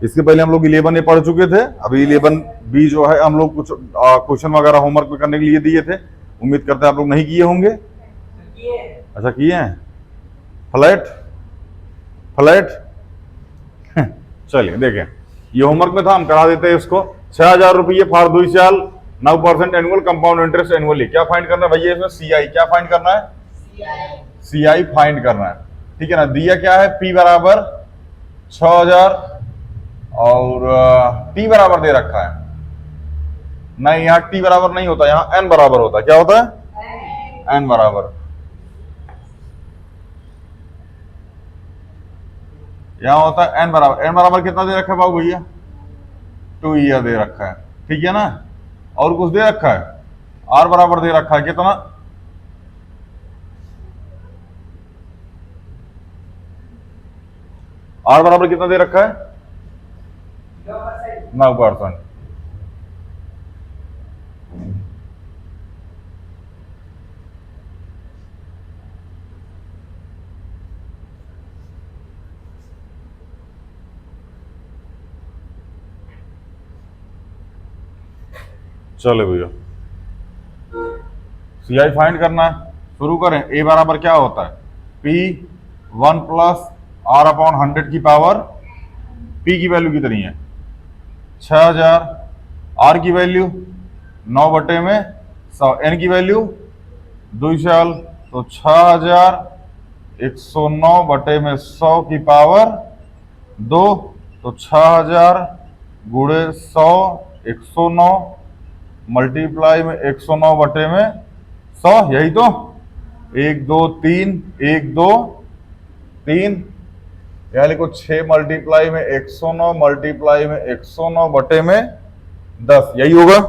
इसके पहले हम लोग 11 पढ़ चुके थे। अभी 11 बी जो है हम लोग कुछ क्वेश्चन वगैरह होमवर्क में करने के लिए दिए थे। उम्मीद करते हैं आप लोग नहीं किए होंगे। अच्छा किए हैं? फ्लैट फ्लैट चलिए देखें, ये होमवर्क में था, हम करा देते हैं इसको। 6000 रुपये फॉर 2 साल, 9% एनुअल कंपाउंड इंटरेस्ट एनुअली। क्या फाइंड करना है भैया इसमें? सीआई। क्या फाइंड करना है? सीआई फाइंड करना है, ठीक है ना। दिया क्या है? पी बराबर 6000 और टी बराबर दे रखा है। नहीं, यहाँ टी बराबर नहीं होता, यहाँ एन बराबर होता है। क्या होता है? एन बराबर। यहाँ होता है एन बराबर। एन बराबर कितना दे रखा है बाबू भैया? 2 ईयर दे रखा है, ठीक है ना। और कुछ दे रखा है? आर बराबर दे रखा है कितना? आर बराबर कितना दे रखा है? 9%। चलो भैया, सीआई फाइंड करना है, शुरू करें। ए बराबर क्या होता है? पी 1 प्लस आर अपॉन 100 की पावर। पी की वैल्यू कितनी है? 6000। आर की वैल्यू 9 बटे में 100। एन की वैल्यू 2 साल, तो 6109 बटे में 100 की पावर 2, तो 6000 गुणे 100 109 मल्टीप्लाई में 109 बटे में 100, यही तो। 1 2 3 1 2 3, यह लिखो 6 मल्टीप्लाई में 109 मल्टीप्लाई में 109 बटे में 10, यही होगा।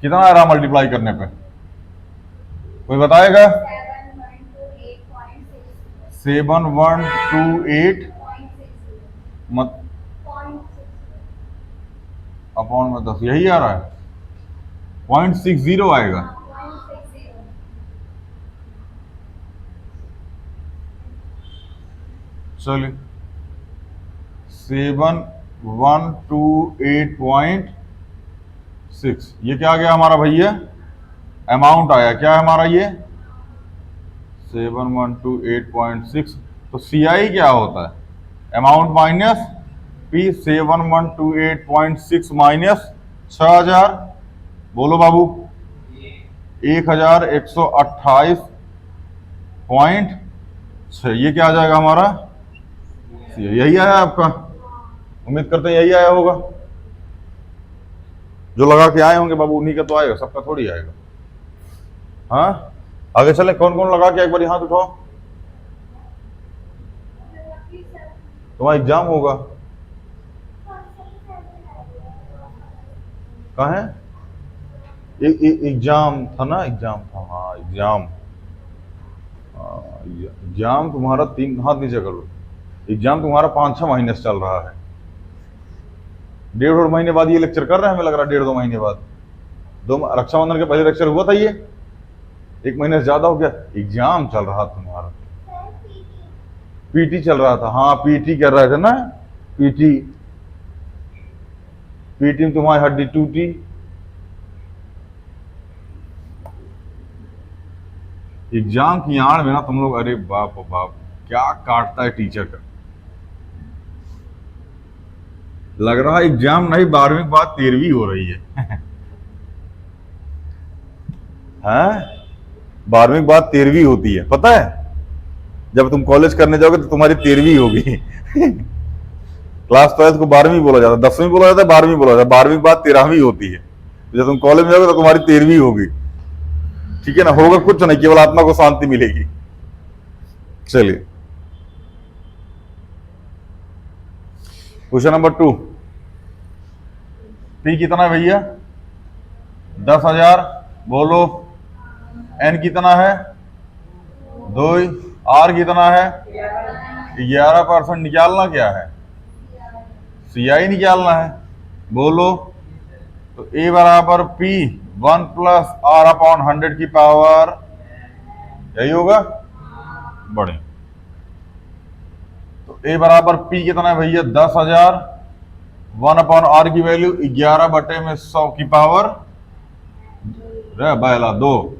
कितना आ रहा मल्टीप्लाई करने पे? कोई बताएगा? 7128 मत अपॉन में 10, यही आ रहा है। 0.60 आएगा। चलिए 7128.6, ये क्या आ गया हमारा भैया? अमाउंट आया। क्या है हमारा ये? 7128.6। तो सीआई क्या होता है? Amount minus P. 7128.6 माइनस 6000, बोलो बाबू। 1128.6, ये क्या आ जाएगा हमारा? यही आया आपका। उम्मीद करते हैं यही आया होगा। जो लगा के आए होंगे बाबू उन्हीं का तो आएगा, सबका थोड़ी आएगा। हाँ आगे चले, कौन कौन लगा के एक बार हाथ उठाओ। तुम्हारा एग्जाम होगा कहाँ है? एग्जाम था ना, एग्जाम था। हाँ एग्जाम तुम्हारा 3, हाथ नीचे कर लो। एग्जाम तुम्हारा 5-6 महीने से चल रहा है। 1.5 महीने बाद ये लेक्चर कर रहे हैं, हमें लग रहा है 1.5-2 महीने बाद। रक्षाबंधन के पहले लेक्चर हुआ था ये, 1 महीने से ज्यादा हो गया। एग्जाम चल रहा तुम्हारा, पीटी चल रहा था। हाँ पीटी कर रहे थे ना, पीटी में तुम्हारी हड्डी टूटी। एग्जाम की आड़ में ना तुम लोग, अरे बाप बाप क्या काटता है टीचर का। लग रहा है एग्जाम नहीं, 12वीं के बाद 13वीं हो रही है। हाँ 12वीं के बाद 13वीं होती है, पता है। जब तुम कॉलेज करने जाओगे तो तुम्हारी 13वीं होगी। क्लास 12 को 12वीं बोला जाता है, 10वीं बोला जाता है, 12वीं बोला जाता है। 12वीं के बाद 13वीं होती है। जब तुम कॉलेज में जाओगे तो तुम्हारी 13वीं होगी, ठीक है ना। होगा कुछ नहीं, केवल आत्मा को शांति मिलेगी। चलिए क्वेश्चन नंबर 2। पी कितना है भैया? 10,000, बोलो। एन कितना है? 2। आर कितना है? 11%। निकालना क्या है? सीआई निकालना है, बोलो। तो ए बराबर पी 1 प्लस आर अपॉन 100 की पावर, यही होगा। बड़े ए बराबर पी कितना है भैया 10,000, 1/r की वैल्यू 11/100 की पावर बहला 2,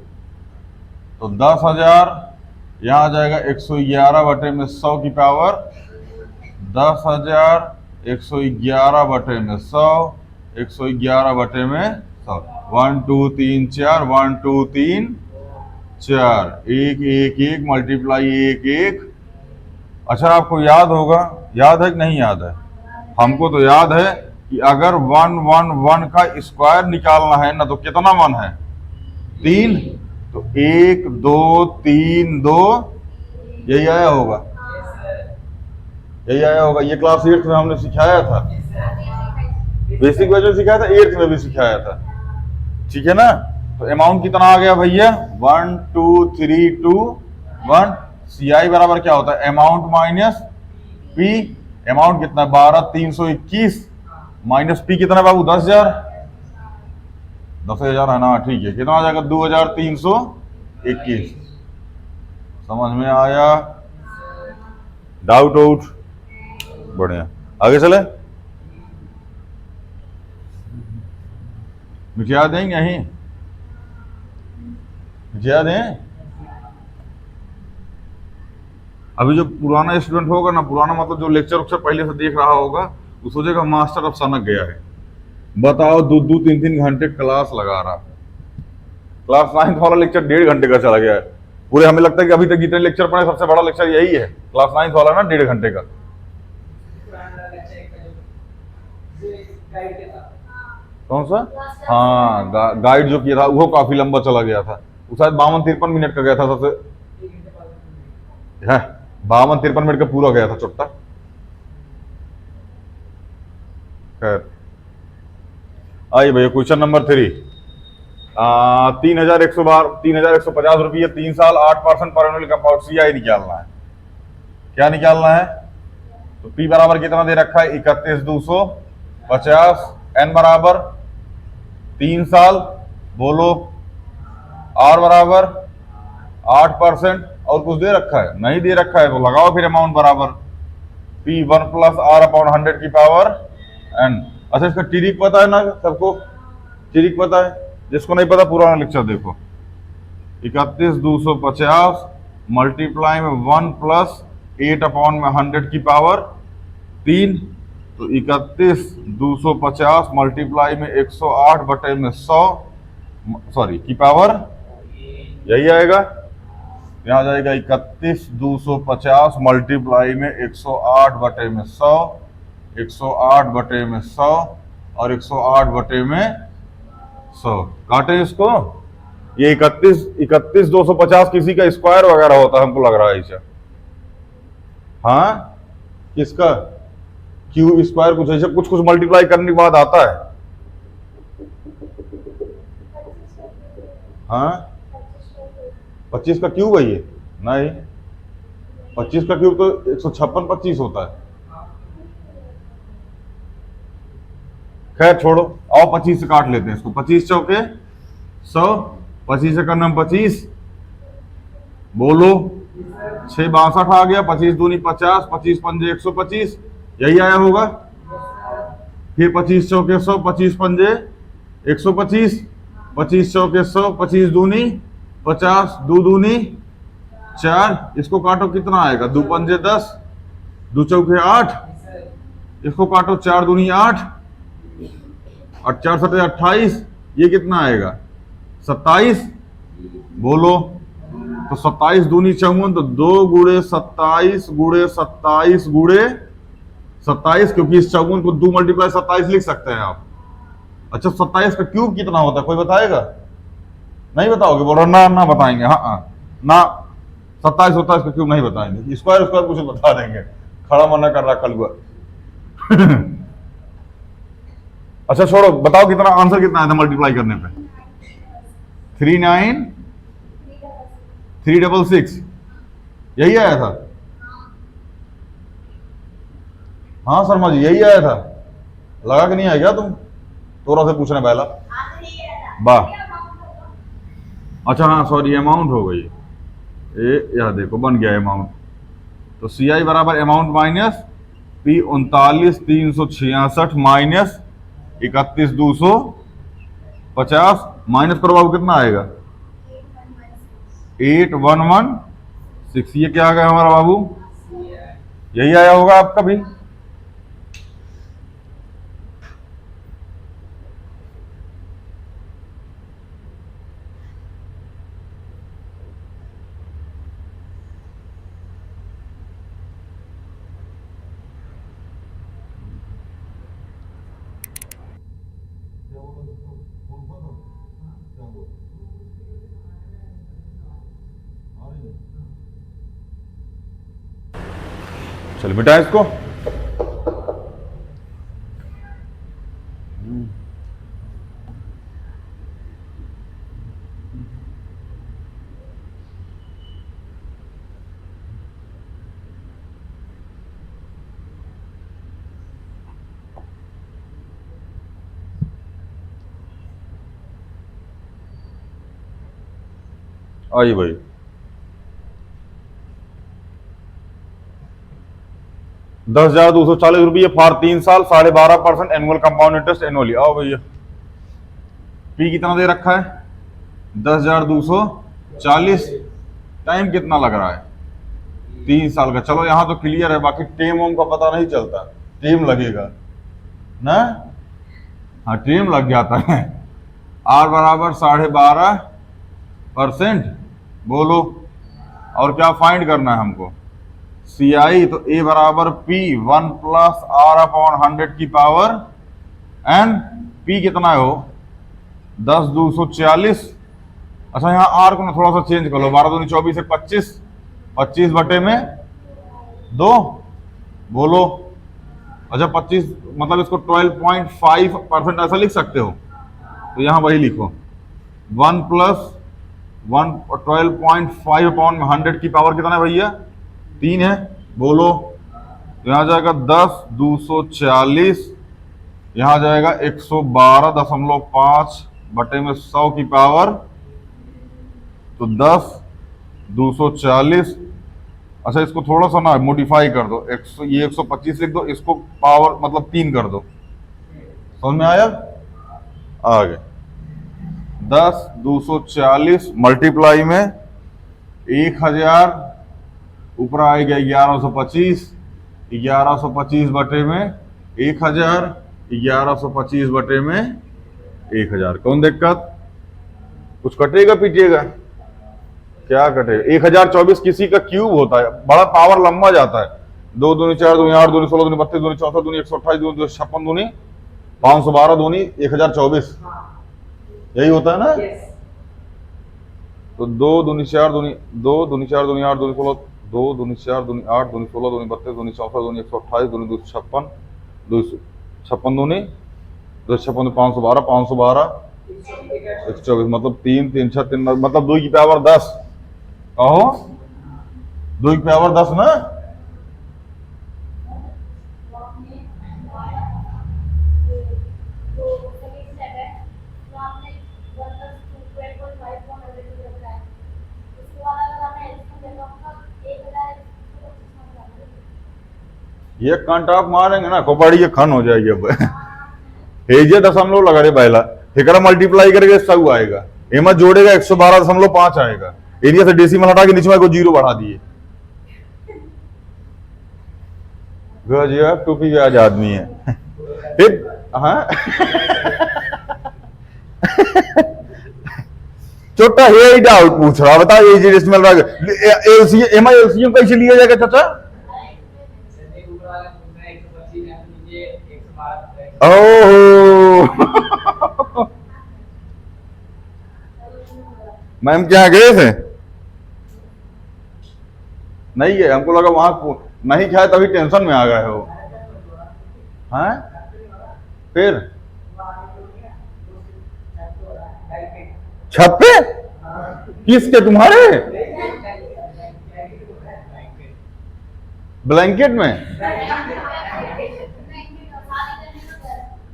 तो 10,000 यहां आ जाएगा 111/100 की पावर 10,000, 111/100, 111/100, 1 2 3 4, 1 2 3 4, 1 1 1 मल्टीप्लाई 1 1। अच्छा आपको याद होगा, याद है कि नहीं याद है? हमको तो याद है कि अगर 1 1 1 का स्क्वायर निकालना है ना, तो कितना 1 है? 3, तो 1 2 3 2, यही आया होगा, यही आया होगा। ये क्लास 8 में हमने सिखाया था, बेसिक में जो सिखाया था 8 में भी सिखाया था, ठीक है ना। तो अमाउंट कितना आ गया भैया? 1 2 3 2 1। CI बराबर क्या होता है? Amount minus P. अमाउंट कितना? 12,321 माइनस पी कितना बाबू? 10,000। 10,000 है ना, ठीक है। कितना आ जाएगा? 2,321। समझ में आया? Doubt out? बढ़िया, आगे चले। मिटिया देंगे यहीं, मिटिया दें। अभी जो पुराना स्टूडेंट होगा ना, पुराना मतलब जो लेक्चर उक्चर पहले से देख रहा होगा, वो सोचेगा मास्टर अब सनक गया है। बताओ 2 3 3 घंटे क्लास लगा रहा, क्लास 9 वाला लेक्चर 1.5 घंटे का चला गया है पूरे। हमें लगता है कि अभी तक जितने लेक्चर पढ़े सबसे बड़ा लेक्चर यही है, क्लास 9 वाला ना, 1.5 घंटे का। कौन सा? हाँ, गाइड जो किया था वो काफी लंबा चला गया था, वो शायद 52-53 मिनट का गया था सबसे, 52-53 मिनट का पूरा गया था चुट्टा। खैर आइए भैया, क्वेश्चन नंबर 3। 3,150 रुपये 3 साल 8% पर एनुअल कंपाउंड CI निकालना है। क्या निकालना है? तो P बराबर कितना दे रखा है? 31,250। N बराबर 3 साल, बोलो। R बराबर 8%, और कुछ दे रखा है? नहीं दे रखा है, तो लगाओ फिर अमाउंट बराबर P 1 + R/100 की पावर N। अच्छा, इसका ट्रिक पता है ना सबको? ट्रिक पता है? जिसको नहीं पता पुराना लेक्चर देखो। 31,250 मल्टीप्लाई में 1 + 8/100 की पावर 3, तो 31,250 मल्टीप्लाई में 108/100 सॉरी की पावर, यही आएगा। यहाँ आ जाएगा 31,250 मल्टीप्लाई में 108/100, 108/100 और 108/100। काटे इसको। ये 31,250 किसी का स्क्वायर वगैरह होता है, हमको लग रहा है ऐसा। हाँ, किसका? क्यूब स्क्वायर कुछ ऐसा, कुछ मल्टीप्लाई करने के बाद आता है। हाँ, 25 का क्यूब है ये? नहीं, 25 का क्यूब तो 156 होता है। खैर छोड़ो, आओ 25 से काट लेते हैं इसको। 25 चौके 100, 25 से करना 25, बोलो। 6 62 आ गया, 25 दूनी 50, 25 पंजे 125, यही आया होगा। फिर 25 चौके 100, 25 पंजे 125, 25 चौके 100, 25 दूनी 50, 2 दूनी 4, इसको काटो कितना आएगा? 2 पंजे 10, 2 चौके 8, इसको काटो 4 दूनी 8, 4 7 28, ये कितना आएगा? 27, बोलो। तो 27 दूनी 54, तो 2 गुणे 27 गुणे 27 गुणे 27, क्योंकि इस 54 को 2 × 27 लिख सकते हैं आप। अच्छा, 27 का क्यूब कितना होता है? कोई बताएगा? नहीं बताओगे? बोलो ना, ना बताएंगे। हाँ ना, 27 का क्यूब नहीं बताएंगे। स्क्वायर कुछ बता देंगे, खड़ा मना कर रहा कल हुआ। अच्छा छोड़ो, बताओ कितना आंसर कितना आया था मल्टीप्लाई करने पे? 39,366, यही आया था। हाँ शर्मा जी, यही आया था। लगा कि नहीं आया क्या? तुम तोरा से पूछने पहला वाह। अच्छा हाँ सॉरी, अमाउंट हो गई ये, यह देखो बन गया अमाउंट। तो सी आई बराबर amount minus P 39,366 minus 31,250 minus करो बाबू, कितना आएगा 8,116। ये क्या आ गया हमारा बाबू, यही आया होगा आपका भी। चल बेटा इसको, आइए भाई। 10,240 रुपये फॉर 3 साल, 12.5% एनुअल कंपाउंड इंटरेस्ट एनुअली। आओ भैया, पी कितना दे रखा है 10,240, टाइम कितना लग रहा है 3 साल का। चलो यहां तो क्लियर है, बाकी टेम ओम का पता नहीं चलता, टेम लगेगा ना। हाँ टेम लग जाता है। आर बराबर 12.5%, बोलो और क्या फाइंड करना है हमको, सी आई तो ए बराबर पी 1 प्लस आर अपॉन 100 की पावर एन, पी कितना है हो 10,240। अच्छा यहाँ आर को ना थोड़ा सा चेंज कर लो, 12 दूनी 24 है 25, 25 बटे में 2, बोलो। अच्छा 25 मतलब इसको 12.5% ऐसा लिख सकते हो, तो यहां वही लिखो 1 प्लस 12.5 अपॉन 100 की पावर कितना है भैया 3 है, बोलो। तो यहां जाएगा 10,240, यहां जाएगा 112.5 बटे में 100 की पावर, तो 10,240। अच्छा इसको थोड़ा सा ना मॉडिफाई कर दो, ये 125 लिख दो, इसको पावर मतलब 3 कर दो, समझ में आया, आ गया 10,240 मल्टीप्लाई में 1,000 ऊपर आएगा 1125, 1125 बटे में 1,000, 1125 बटे में 1,000। कौन दिक्कत, कुछ कटेगा पीटिएगा, क्या कटेगा 1024 किसी का क्यूब होता है, बड़ा पावर लंबा जाता है, 2 दूनी 4 दूनी 8 दूनी 16 दूनी 32 दूनी 64 दूनी 128 दूनी 256 दूनी 512 दूनी 1024, यही होता है ना। तो 2 दूनी 4 दूनी 2 दूनी 4 दूनी 8 दूनी 16, 2 दूनी 4 दूनी 8 दूनी 16 दूनी 32 दूनी 64 दूनी 128 दूनी 256 256 दूनी 256 512 512 124, मतलब 3 3 6 3, मतलब 2 की पावर 10, कहो 2 की पावर 10 ना। ये कंट आप मारेंगे ना खोपड़ी ये खन हो जाएगी। अब हेजे दशमलव लगा रहे पहला फिक्र मल्टीप्लाई करके सब आएगा, एमा जोड़ेगा 112.5 आएगा, एरिया से डेसिमल हटा के नीचे को 0 बढ़ा दिए। गजब टोपी के आज आदमी है। हाँ छोटा है डाउट पूछ रहा, बता ये डेसिमल एमा एलसीएम कैसे लिया जाएगा चाचा। ओह मैम क्या गए थे, नहीं गए, हमको लगा वहां नहीं खाए तभी टेंशन में आ गए हो। हाँ फिर छत पे किसके, तुम्हारे ब्लैंकेट में।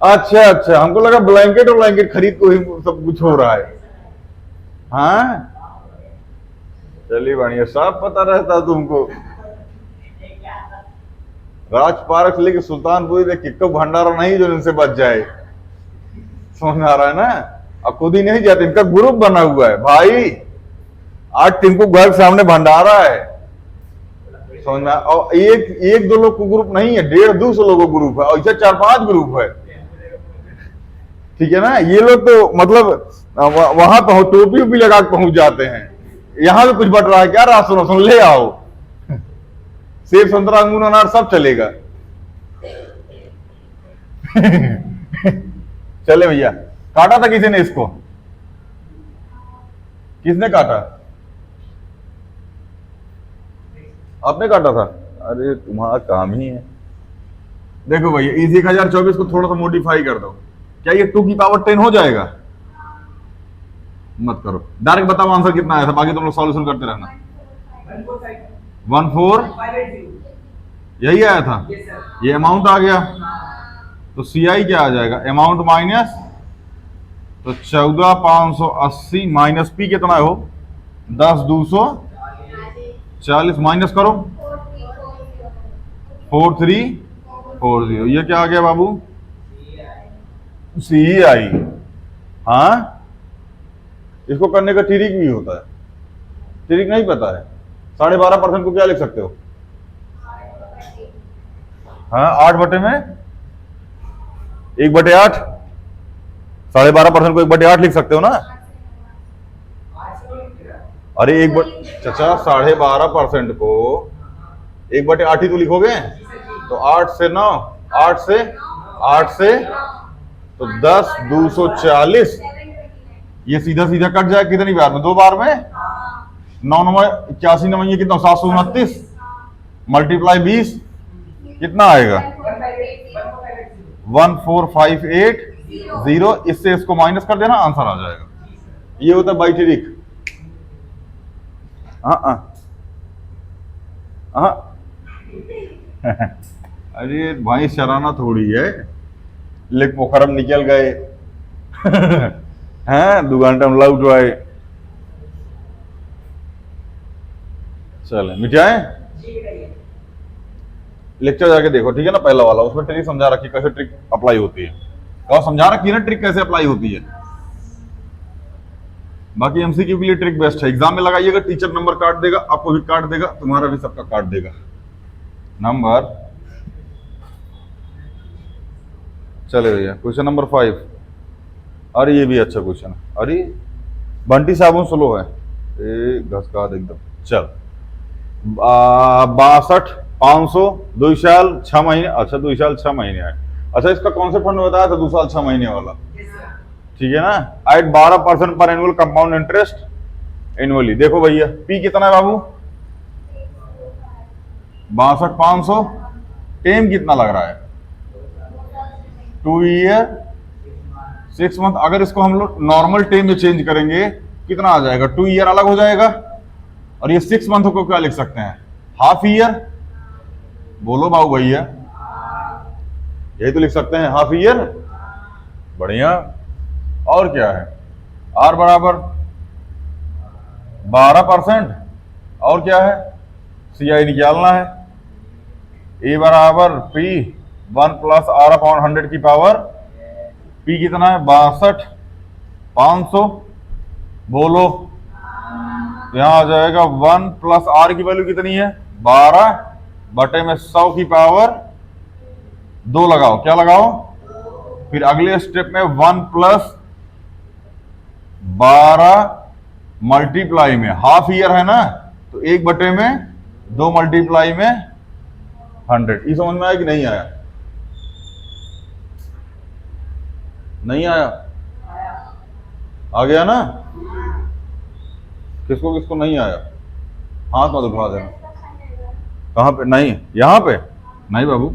अच्छा अच्छा, हमको लगा ब्लैंकेट और ब्लैंकेट खरीद को ही सब कुछ हो रहा है। हाँ चलिए बढ़िया, सब पता रहता तुमको। राजपारक से लेके सुल्तानपुरी तक किक्को भंडारा नहीं जो इनसे बच जाए। समझ में आ रहा है ना? अब खुद ही नहीं जाते, इनका ग्रुप बना हुआ है भाई। आज टिंकू घर के सामने भंडारा है, समझ में? और एक दो लोग को ग्रुप नहीं है, 150-200 लोगों को ग्रुप है, और ऐसे 4-5 ग्रुप है। ठीक है ना? ये लोग तो मतलब वहां तो टोपी उपी लगा के पहुंच जाते हैं। यहां भी कुछ बट रहा है क्या? राशन सुन ले आओ, सेब संतरा अंगूर अनार सब चलेगा। चले भैया, काटा था किसी ने इसको? किसने काटा? आपने काटा था? अरे तुम्हारा काम ही है। देखो भैया, इस 1024 को थोड़ा सा मॉडिफाई कर दो। क्या ये 2 की पावर 10 हो जाएगा? मत करो, डायरेक्ट बताओ आंसर कितना आया था, बाकी तुम लोग सॉल्यूशन करते रहना। 14580 यही आया था। ये अमाउंट आ गया, तो CI क्या आ जाएगा? अमाउंट माइनस, तो 14580 माइनस P कितना है? हो 10,240 माइनस करो 4340। ये क्या आ गया बाबू? CI। हाँ, इसको करने का ट्रिक भी होता है। ट्रिक नहीं पता है? 12.5% को क्या लिख सकते हो? हाँ, 8 बटे में 1/8। 12.5% को 1/8 लिख सकते हो ना? अरे चाचा 12.5% को 1/8 ही तो लिखोगे। तो 8 से 9, 8 से तो 10,240। ये सीधा सीधा कट जाए कितनी बार में? 2 बार में। 9 9 81 9 ये कितना? 729 मल्टीप्लाई 20 कितना आएगा? 14580। इससे इसको माइनस कर देना, आंसर आ जाएगा। ये होता है बाई ट्रिक। अरे भाई शराना थोड़ी है, लेक पोखरम निकल गए हैं 2 घंटे में लौट आए। चले मिटाए, लेक्चर जाके देखो, ठीक है ना? पहला वाला, उसमें ट्रिक समझा रखी, कैसे ट्रिक अप्लाई होती है। और समझा रखी है ना ट्रिक कैसे अप्लाई होती है। बाकी MCQ के लिए ट्रिक बेस्ट है। एग्जाम में लगाइएगा, टीचर नंबर काट देगा, आपको भी काट देगा, तुम्हारा भी सबका काट देगा नंबर। चले भैया, क्वेश्चन नंबर 5। अरे ये भी अच्छा क्वेश्चन है। अरे बंटी साबुन स्लो है, घसका दे एकदम। चल 62,500 2 साल 6 महीने। अच्छा 2 साल 6 महीने है। अच्छा, इसका कौन से फंड में बताया था? 2 साल 6 महीने वाला, ठीक है ना? एट 12% पर एनुअल कंपाउंड इंटरेस्ट एनुअली। देखो भैया, P कितना है बाबू? 62,500। टेम कितना लग रहा है? 2 ईयर 6 मंथ। अगर इसको हम लोग नॉर्मल टेम में चेंज करेंगे कितना आ जाएगा? 2 ईयर अलग हो जाएगा, और ये 6 मंथ को क्या लिख सकते हैं? Half year. बोलो बाबू भैया, यही तो लिख सकते हैं, हाफ ईयर। बढ़िया। और क्या है? R बराबर 12%। और क्या है? CI निकालना है। A बराबर P 1 + R/100 की पावर। P कितना है? 62,500। बोलो, यहां आ जाएगा 1 + R की वैल्यू कितनी है? 12 बटे में 100 की पावर 2 लगाओ। क्या लगाओ? फिर अगले स्टेप में 1 + 12 मल्टीप्लाई में हाफ ईयर है ना, तो 1 बटे में 2 मल्टीप्लाई में 100। ये समझ में आया कि नहीं आया? नहीं आया? आ गया ना? किसको किसको नहीं आया? हाथ मत उठा देना। कहां पे? नहीं, यहां पे नहीं बाबू।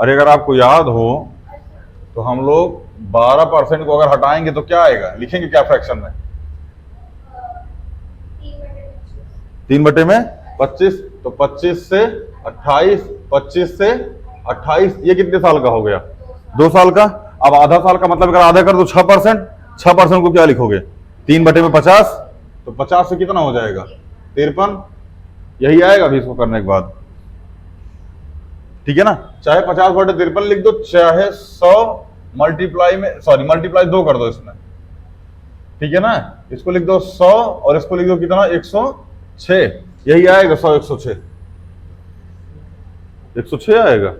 अरे अगर आपको याद हो तो हम लोग 12% को अगर हटाएंगे तो क्या आएगा? लिखेंगे क्या फ्रैक्शन में? 3 बटे में 25। तो 25 से 28, 25 से 28, ये कितने साल का हो गया? 2 साल का। अब आधा साल का मतलब अगर आधा कर दो 6%, 6% को क्या लिखोगे? 3 बटे में 50, तो 50 से कितना हो जाएगा? 53। यही आएगा अभी इसको करने के बाद, ठीक है ना। चाहे 50/53 लिख दो, चाहे 100 मल्टीप्लाई में, सॉरी मल्टीप्लाई 2 कर दो इसमें, ठीक है ना। इसको लिख दो 100 और इसको लिख दो कितना, 106, यही आएगा 100 106, 106 आएगा।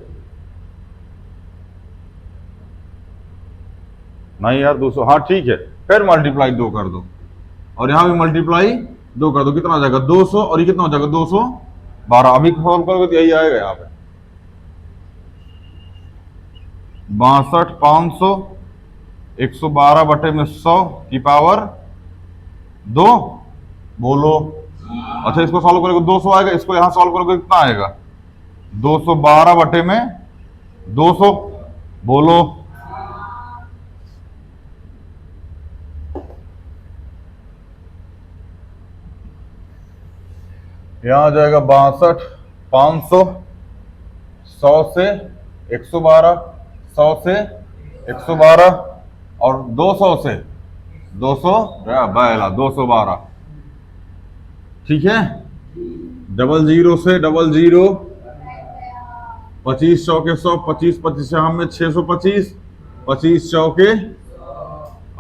नहीं यार 200, हाँ ठीक है, फिर मल्टीप्लाई 2 कर दो और यहां भी मल्टीप्लाई 2 कर दो, कितना आ जाएगा 200 और ये कितना हो जाएगा 212। अभी सॉल्व करोगे तो यही आएगा यहाँ पे 62,500, 112/100 की पावर 2, बोलो। अच्छा इसको सॉल्व करोगे 200 आएगा, इसको यहां सॉल्व करोगे कितना आएगा 212/200, बोलो। यहां आ जाएगा 62,500, 100 से 112, 100 से 112 और 200 से 212, ठीक है। 00 से 00, 25 चौके 100, 25 25 में 625, 25 चौके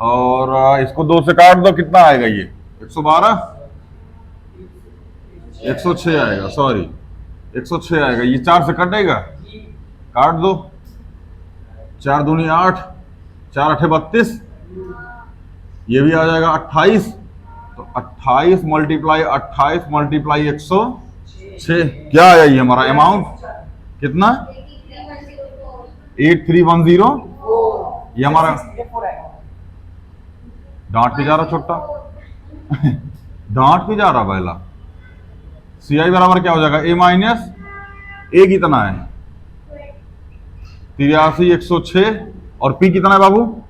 और इसको 2 से काट दो, कितना आएगा ये 112, 106 आएगा, सॉरी 106 आएगा। ये 4 से कटेगा, काट दो, 4 दूनी 8, 4 8 32, ये भी आ जाएगा 28, तो 28 मल्टीप्लाई 106, क्या आया ये हमारा अमाउंट, कितना 8310। ये हमारा डांट के जा रहा छोटा डांट के जा रहा पहला। CI बराबर क्या हो जाएगा, A माइनस A कितना है 83 106 और P कितना है बाबू,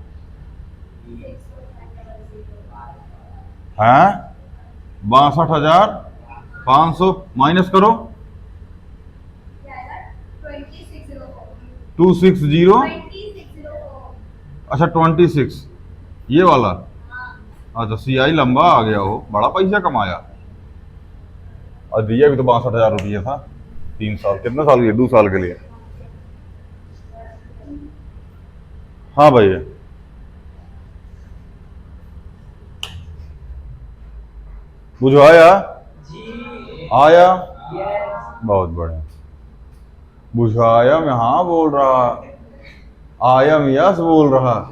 है 62,500, माइनस करो 260, अच्छा 26, ये वाला। अच्छा CI लंबा आ गया हो, बड़ा पैसा कमाया। और दिया भी तो 62,000 रुपये था, 3 साल, कितने साल के लिए, 2 साल के लिए। हाँ भैया बुझाया, आया, बहुत बढ़िया, बुझाया मैं हाँ बोल रहा, आया मैं यस बोल रहा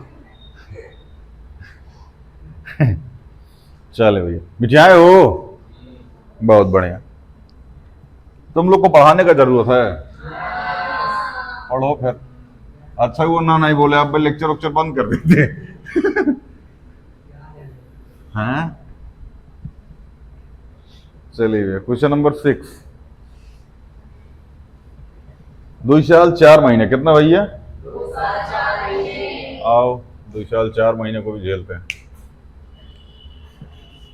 चले भैया, बिठाए हो, बहुत बढ़िया। तुम लोग को पढ़ाने का जरूरत है, पढ़ो फिर। अच्छा वो ना नहीं बोले, अब लेक्चर उक्चर बंद कर देते हैं। चलिए क्वेश्चन नंबर 6, 2 साल 4 महीने कितना भैया, 2 साल 4 महीने। आओ 2 साल 4 महीने को भी झेलते हैं।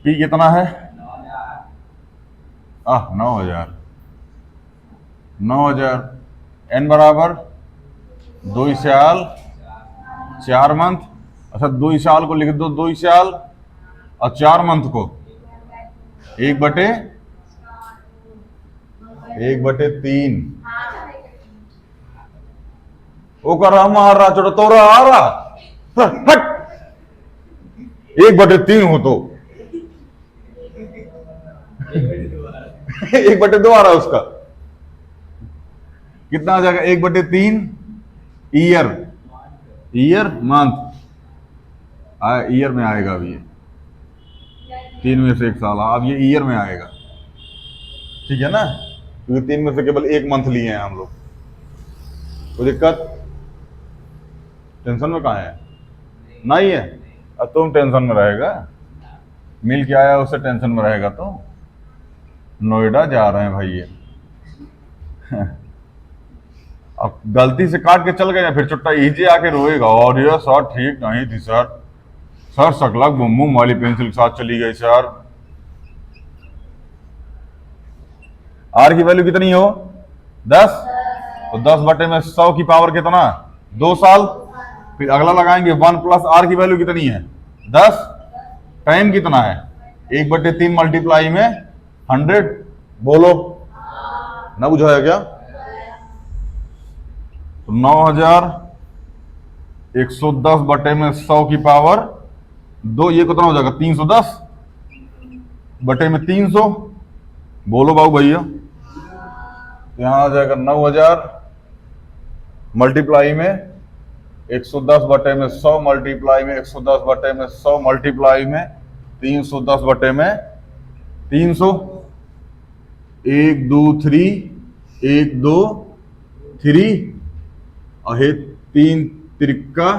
पी कितना है 9,000, 9,000। एन बराबर 2 साल 4 मंथ। अच्छा 2 साल को लिख दो 2 साल और 4 मंथ को 1/3। वो कर रहा मार रहा छोटा तोरा आ रहा हट 1/3 हो तो 1/2 आ रहा उसका, कितना आ जाएगा 1/3 ईयर मंथ, ईयर में आएगा अभी ये 3 में से 1 साल, अब ये ईयर में आएगा, ठीक है ना, क्योंकि 3 में से केवल 1 मंथ लिए हैं हम लोग। कोई दिक्कत, टेंशन में कहाँ है, नहीं है। अब तुम टेंशन में रहेगा, मिल के आया उससे टेंशन में रहेगा तो। नोएडा जा रहे हैं भाई ये अब गलती से काट के चल गए फिर चुट्टा ईजे आके रोएगा, और ये सर ठीक नहीं थी सर, सर सकलक बुम वाली पेंसिल के साथ चली गई सर। आर की वैल्यू कितनी हो 10, तो 10/100 की पावर कितना 2 साल। फिर अगला लगाएंगे 1 प्लस आर की वैल्यू कितनी है 10, टाइम कितना है 1/3 मल्टीप्लाई में 100, बोलो ना बुझाया क्या? तो 9110 बटे में 100 की पावर 2, ये कितना हो जाएगा? 310 बटे में 300। बोलो बाबू भैया, यहां आ जाएगा 9000 मल्टीप्लाई में 110 बटे में 100 मल्टीप्लाई में 110 बटे में 100 मल्टीप्लाई में 310 बटे में 300। 1 2 3 1 2 3 और 3 त्रिका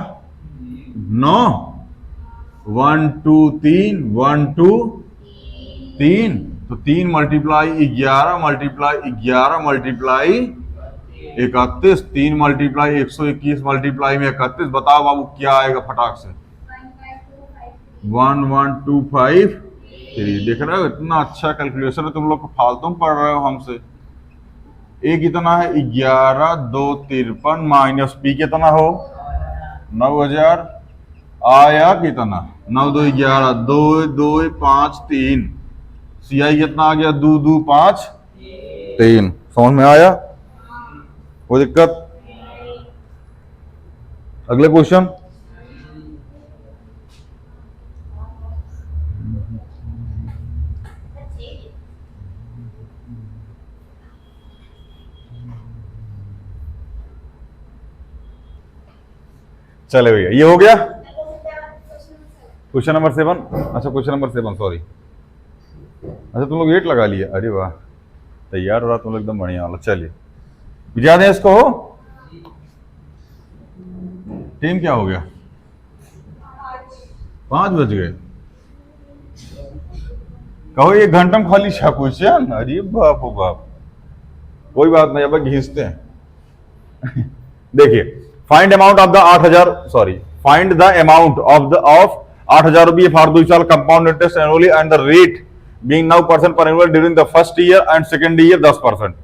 9 1 2 3 1 2 3। तो 3 multiply 11 multiply 11 multiply 31, 3 multiply 121 multiply में 31। बताओ बाबू क्या आएगा फटाक से? 11253। देख रहे हो इतना अच्छा कैलकुलेशन है, तुम लोग फालतू में पढ़ रहे हो हमसे। ए कितना है? 11 2 53 माइनस पी कितना हो? 9000 आया कितना? 9 2 11 2 2 5 3। सी आई कितना आ गया? 2 2 5 3। समझ में आया? कोई दिक्कत? अगले क्वेश्चन। चले भैया, ये हो गया क्वेश्चन नंबर 7। अच्छा क्वेश्चन नंबर 7, सॉरी। अच्छा तुम लोग 8 लगा लिए, अरे वाह, तैयार हो रहा तुम लोग एकदम बढ़िया वाला। चलिए बुझा दें इसको। टाइम क्या हो गया? 5 बज गए। कहो 1 घंटा में खाली 6 क्वेश्चन? अरे बाप हो बाप। कोई बात नहीं, अब घिसते हैं। देखिए, find amount of the 8000, sorry, find the amount of 8000 रुपये फॉर दो साल compound interest annually and the rate being 9% पर annual during the first year and second year 10%।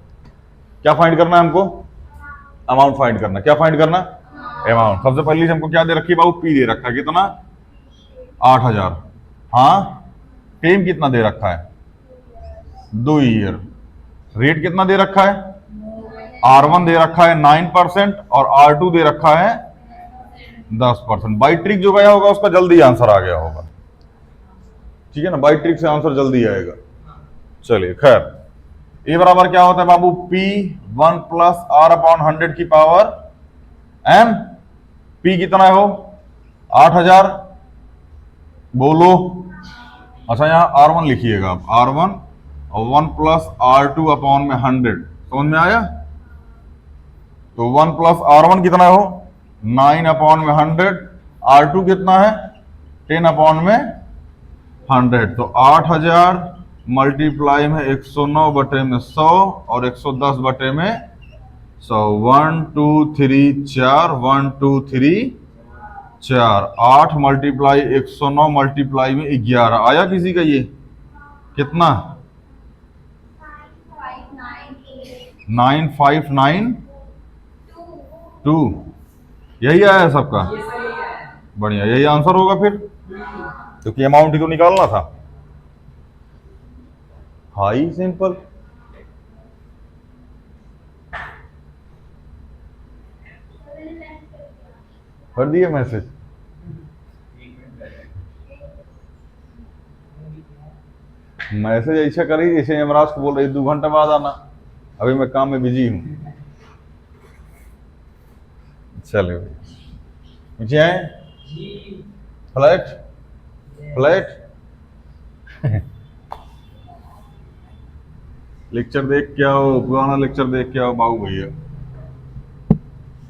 क्या फाइंड करना है हमको? अमाउंट फाइंड करना। क्या फाइंड करना? अमाउंट। सबसे पहले हमको क्या दे रखी है बाबू? पी दे रखा है। कितना? 8000। हाँ, टाइम कितना दे रखा है? 2 ईयर। रेट कितना दे रखा है? R1 दे रखा है 9% और R2 दे रखा है 10%। बाई ट्रिक जो गया होगा उसका जल्दी आंसर आ गया होगा, ठीक है ना? बाई ट्रिक से आंसर जल्दी आएगा। चलिए खैर, ए बराबर क्या होता है बाबू? P1 प्लस R अपॉन 100 की पावर M। P कितना हो? 8000। बोलो। अच्छा यहाँ R1 लिखिएगा आप, R1 और 1 प्लस R2 अपॉन में 100। समझ में आया? तो 1 प्लस R1 कितना हो? 9 अपॉन में 100। R2 कितना है? 10 अपॉन में 100। तो 8000 मल्टीप्लाई में 109 बटे में 100 और 110 बटे में 100। 1 2 3 4 1 2 3 4। 8 मल्टीप्लाई 109 मल्टीप्लाई में 11 आया किसी का? ये कितना? 9592। यही आया सबका? बढ़िया, यही आंसर होगा फिर, क्योंकि अमाउंट ही तो निकालना था। High simple. कर दिए मैसेज? मैसेज ऐसा करी जैसे यमराज को बोल रही 2 घंटा बाद आना, अभी मैं काम में बिजी हूं। चलो नीचे आए। फ्लैट फ्लैट लेक्चर देख के आओ, पुराना लेक्चर देख के आओ बाबू भैया,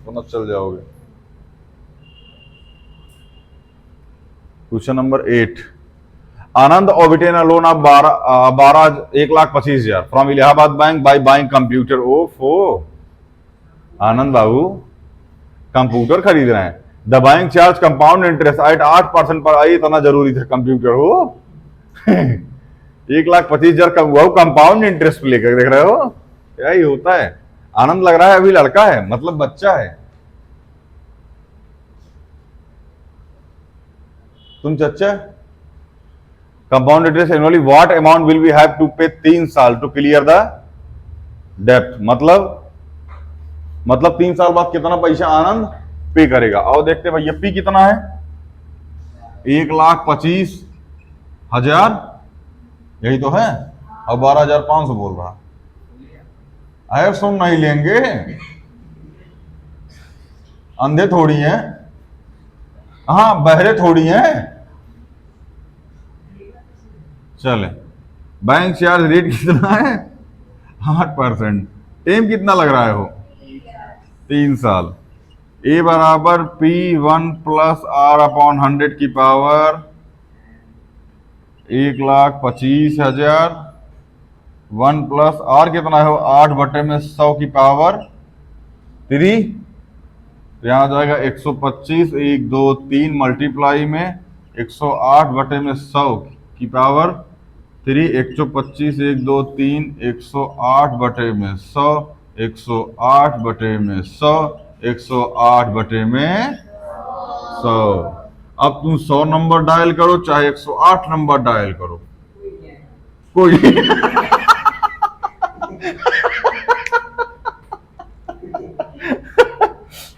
तो चल जाओगे। Question number 8। Anand obtained a loan of 1,25,000 from Allahabad bank by buying computer. ओफो, आनंद बाबू कंप्यूटर खरीद रहे हैं। The bank charge compound interest eight 8% पर। आई इतना जरूरी था कंप्यूटर हो? 1,25,000 का वो कंपाउंड इंटरेस्ट लेकर, देख रहे हो? क्या ही होता है। आनंद लग रहा है अभी लड़का है, मतलब बच्चा है। तुम चच्चा। Compound interest annually what amount will we have to pay 3 साल टू क्लियर द डेप्थ मतलब 3 साल बाद कितना पैसा आनंद पे करेगा। और देखते भैया पी कितना है, 1,25,000, यही तो है। और 12,500 बोल रहा है, सुन नहीं लेंगे, अंधे थोड़ी हैं, हाँ बहरे थोड़ी हैं। चले, बैंक चार्ज रेट कितना है, 8%। टेम कितना लग रहा है हो, 3 साल। ए बराबर P1 प्लस R अपॉन 100 की पावर 1,25,000, 1 प्लस R कितना है, 8/100 की पावर 3। तो यहाँ आ जाएगा 125, 1 2 3 मल्टीप्लाई में 108/100 की पावर 3, 125, 1 2 3 108/100, 108/100, 108/100। अब तुम 100 नंबर डायल करो चाहे 108 नंबर डायल करो, कोई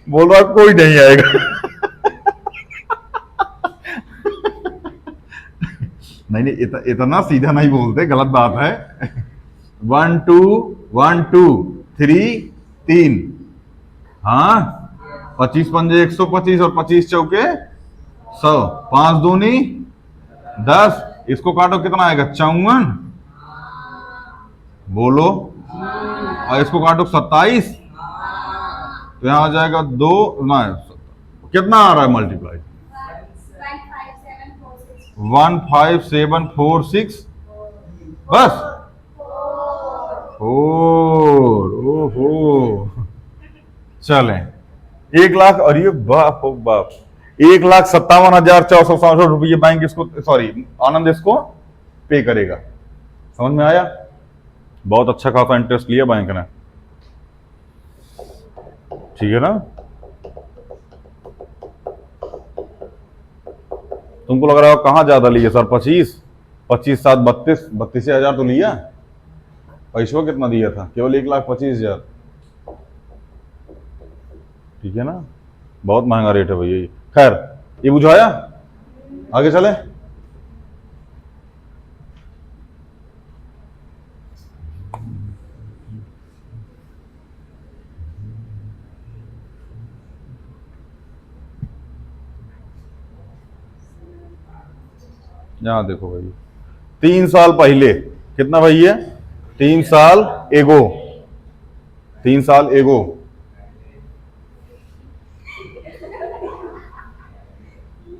बोल रहा कोई नहीं आएगा। नहीं इतना सीधा नहीं बोलते, गलत बात है। 1 2 1 2 3 3, हाँ 25 पंजे 125 और 25 चौके 100, 5 दूनी 10, इसको काटो कितना आएगा 54, बोलो, और इसको काटो 27, तो यहां आ जाएगा 2 ना, कितना आ रहा है मल्टीप्लाई, 15746 बस। ओहो चले 1 लाख, और ये बाप ओ बाप 1,57,467 रुपये बैंक इसको, सॉरी आनंद इसको पे करेगा। समझ में आया, बहुत अच्छा खासा इंटरेस्ट लिया बैंक ने, ठीक है ना। तुमको लग रहा है कहां ज्यादा लिए सर, 25 25 7 32 32,000 तो लिया, पैसों कितना दिया था, केवल 1,25,000, ठीक है ना, बहुत महंगा रेट है भैया। खैर ये बुझाया, आगे चले। यहां देखो भाई, 3 साल पहले कितना भैया, 3 साल एगो, 3 साल एगो,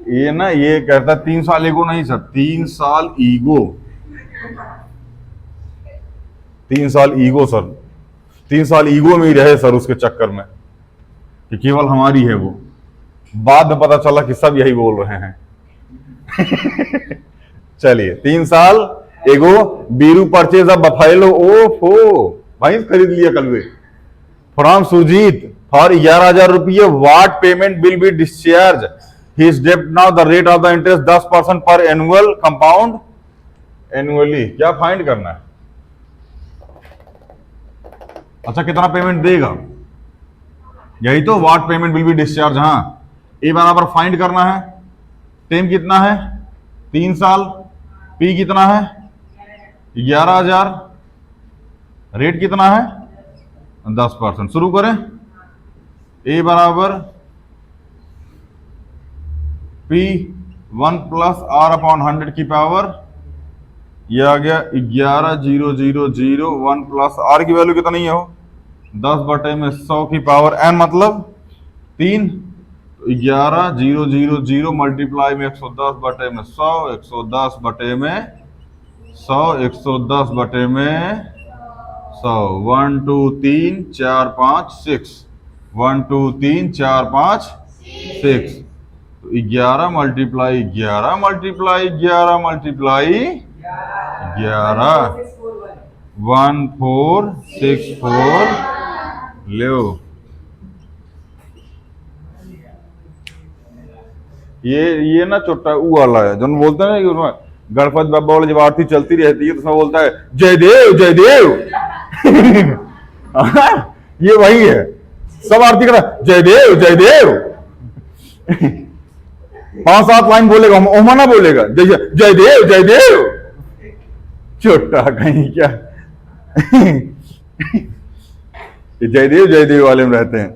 ये ना ये कहता है 3 साल एगो नहीं सर, 3 साल ईगो, 3 साल ईगो सर, 3 साल ईगो में ही रहे सर, उसके चक्कर में कि केवल हमारी है वो, बाद में पता चला कि सब यही बोल रहे हैं। चलिए 3 साल एगो, बीरू परचेज ऑफ बफेलो, ओफो भाई खरीद लिया कल वे, फ्रॉम सुजीत फॉर 11,000 रुपये, what payment will be discharge his डेब्ट now, the rate of the interest 10% per annual compound annually. क्या फाइंड करना है, अच्छा कितना पेमेंट देगा, यही तो what payment will be discharge. हाँ ए बराबर फाइंड करना है, टेम कितना है 3 साल, पी कितना है 11,000, रेट कितना है 10%। शुरू करें, ए बराबर P1 प्लस R अपॉन 100 की पावर, ये आ गया 11,000, 1 प्लस R की वैल्यू कितनी है हो, 10/100 की पावर n मतलब 3, 11,000 मल्टीप्लाई में 110/100, 110/100, 110/100, 1 2 3 4 5 6, 1 2 3 4 5 6, तो 11 मल्टीप्लाई 11 मल्टीप्लाई 11 मल्टीप्लाई 11, 1464 लो। ये ना छोटा ऊ वाला है जो बोलते हैं ना, गणपति बाबा वाले जब आरती चलती रहती है तो सब बोलता है जयदेव जयदेव। ये वही है, सब आरती करा जयदेव जयदेव। 5-7 लाइन बोलेगा, ओमाना बोलेगा जयदेव जयदेव। छोटा कहीं क्या। ये जयदेव जयदेव वाले में रहते हैं।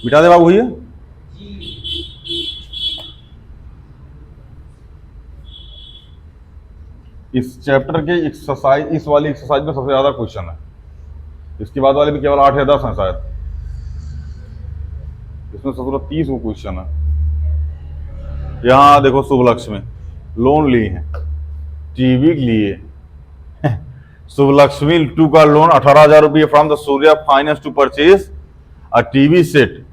बिठा दे बाबू भैया। इस चैप्टर के एक्सरसाइज, इस वाली एक्सरसाइज में सबसे ज्यादा क्वेश्चन है। इसके बाद वाले भी केवल 8 या 10 हैं शायद। इसमें सबसे 30 को क्वेश्चन है। यहां देखो, शुभ लक्ष्मी लोन लिए हैं, टीवी लिए। शुभ लक्ष्मी 2 का लोन 18,000 रुपये from the Surya finance to purchase a TV set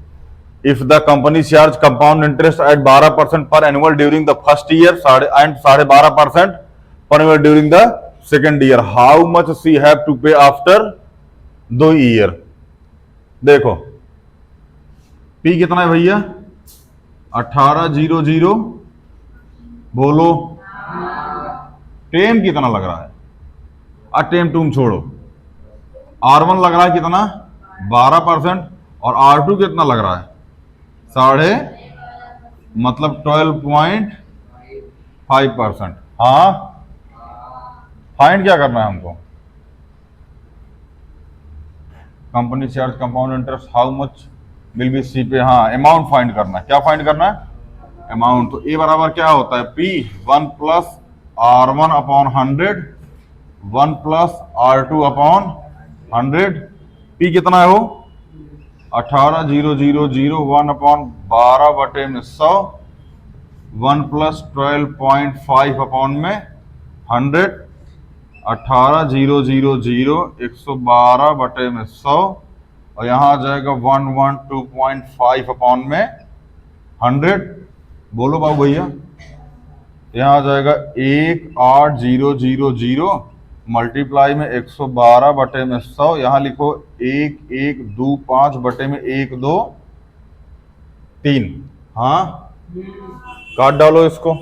if the company charge compound interest at 12% per annual during the first year and 12.5% per annual during the second year, how much she have to pay after 2 year? देखो P कितना है भैया? 18,000। बोलो टेम कितना लग रहा है? टेम टूम छोड़ो। R1 लग रहा है कितना? 12% और R2 कितना लग रहा है? 12.5, मतलब 12.5%। हाँ, फाइंड क्या करना है हमको? Company charge compound interest how much will be she pay. हाँ, अमाउंट फाइंड करना है। क्या फाइंड करना है? अमाउंट। तो ए बराबर क्या होता है? P 1 plus R1 upon 100, 1 plus R2 upon 100। P कितना है वो? 18,000, 1 अपॉन 12 बटे में 100, 1 प्लस 12.5 अपॉन में 100। 18,000, 112 बटे में 100 और यहाँ आ जाएगा 112.5 अपॉन में 100। बोलो बाबू भैया, यहाँ आ जाएगा 18,000 मल्टीप्लाई में 112 बटे में 100। यहाँ लिखो 1125 बटे में 123। हाँ, काट डालो इसको।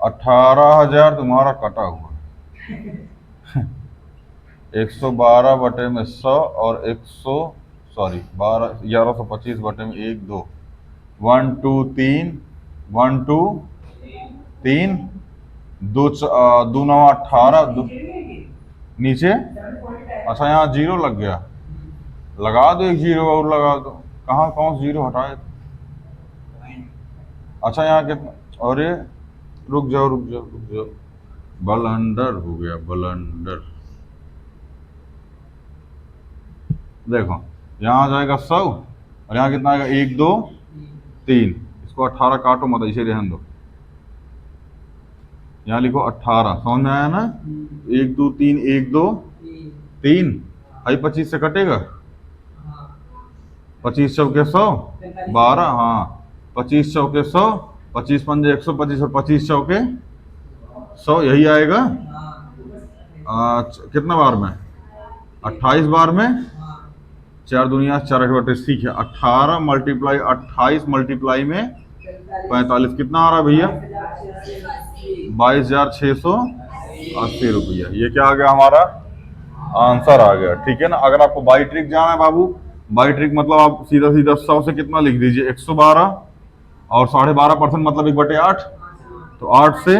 18,000 तुम्हारा कटा हुआ, 112 बटे में 100 और 1125 बटे में 1 2 1 2 3 1 2 3 2 9 18 नीचे। अच्छा, यहाँ 0 लग गया, लगा दो, एक 0 और लगा दो। कहाँ, कौन सा 0 हटाए? अच्छा, यहाँ कितना? अरे रुक जाओ, ब्लंडर हो गया, ब्लंडर। देखो यहाँ आ जाएगा 100 और यहाँ कितना आएगा? 1 2 3। इसको 18 काटो मत, इसे रहने दो। यहाँ लिखो 18। समझ में आया ना? 1 2 3 1 2 3। 25 से कटेगा? 25 चौके 100, 12। हाँ, 25 चौके 100, 25 पंजे 125 और 25 चौके 100। यही आएगा। कितना बार में? 28 बार में। 4 दुनिया 4 बटे सीख है। 18 मल्टीप्लाई 28 मल्टीप्लाई में 45 कितना आ रहा भैया? 22,680 रुपया। ये क्या आ गया? हमारा आंसर आ गया। ठीक है ना? अगर आपको बाई ट्रिक जाना है बाबू, बाई ट्रिक मतलब आप सीधा सीधा 100 से कितना लिख दीजिए? 112 और 12.5% मतलब 1/8। तो 8 से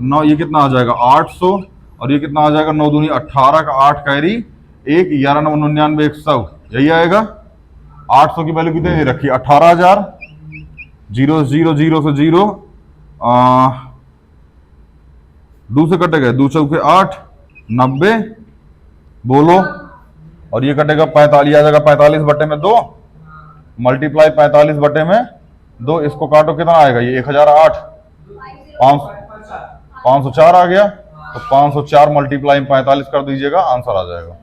9, ये कितना आ जाएगा? 800 और ये कितना आ जाएगा? 9 दूनी 18 का 8 कैरी 1, 11 9 99 100। यही आएगा। 800 की वैल्यू कितनी दे रखी? 18,000। 0 0 0 से 0 2 से कटेगा, 2 चौके 8 90। बोलो, और ये कटेगा 45, आ जाएगा 45 बटे में 2 मल्टीप्लाई 45 बटे में 2। इसको काटो, कितना आएगा? ये 1008 504 आ गया। तो 504 मल्टीप्लाई 45 कर दीजिएगा, आंसर आ जाएगा।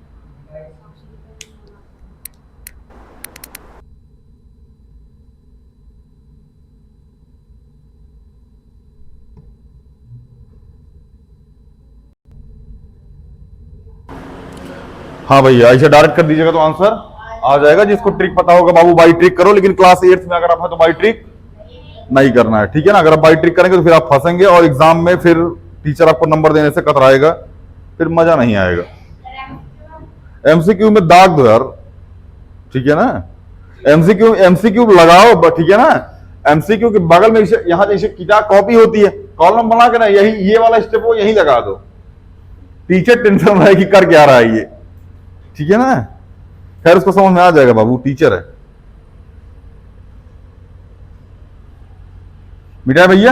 हाँ भैया, ऐसे डायरेक्ट कर दीजिएगा तो आंसर आ जाएगा। जिसको ट्रिक पता होगा बाबू बाई ट्रिक करो, लेकिन क्लास 8th में अगर आप है तो बाई ट्रिक नहीं करना है, ठीक है ना। अगर आप बाई ट्रिक करेंगे तो फिर आप फंसेंगे और एग्जाम में फिर टीचर आपको नंबर देने से कतराएगा, फिर मजा नहीं आएगा। एमसीक्यू में दाग दो यार, ठीक है ना। एमसीक्यू एमसीक्यू लगाओ, ठीक है ना। एमसीक्यू के बगल में यहां जैसे किताब कॉपी होती है, कॉलम बना के ना यही ये वाला स्टेप हो यही लगा दो, टीचर टेंशन रहे कि कर क्या रहा है ये, ठीक है ना। खैर उसको समझ में आ जाएगा, बाबू टीचर है। मिटा भैया।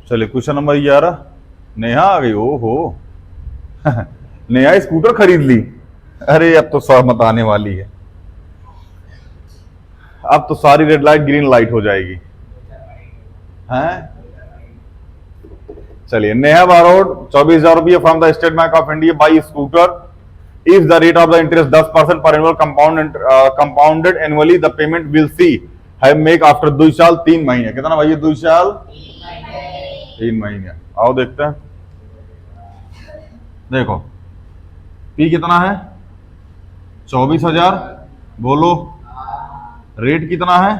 चलिए क्वेश्चन नंबर 11। नेहा आ गई, ओ हो नेहा स्कूटर खरीद ली। अरे अब तो सहमत आने वाली है, अब तो सारी रेड लाइट ग्रीन लाइट हो जाएगी, हैं। चलिए, नेहा borrowed 24,000 रुपये from the state bank of India by scooter. If the rate of the interest 10% per annual compounded annually, the payment will see have make after 2 साल 3 महीने। कितना भाई? 2 साल 3 महीने। आओ देखते हैं। देखो पी कितना है? 24,000। बोलो रेट कितना है?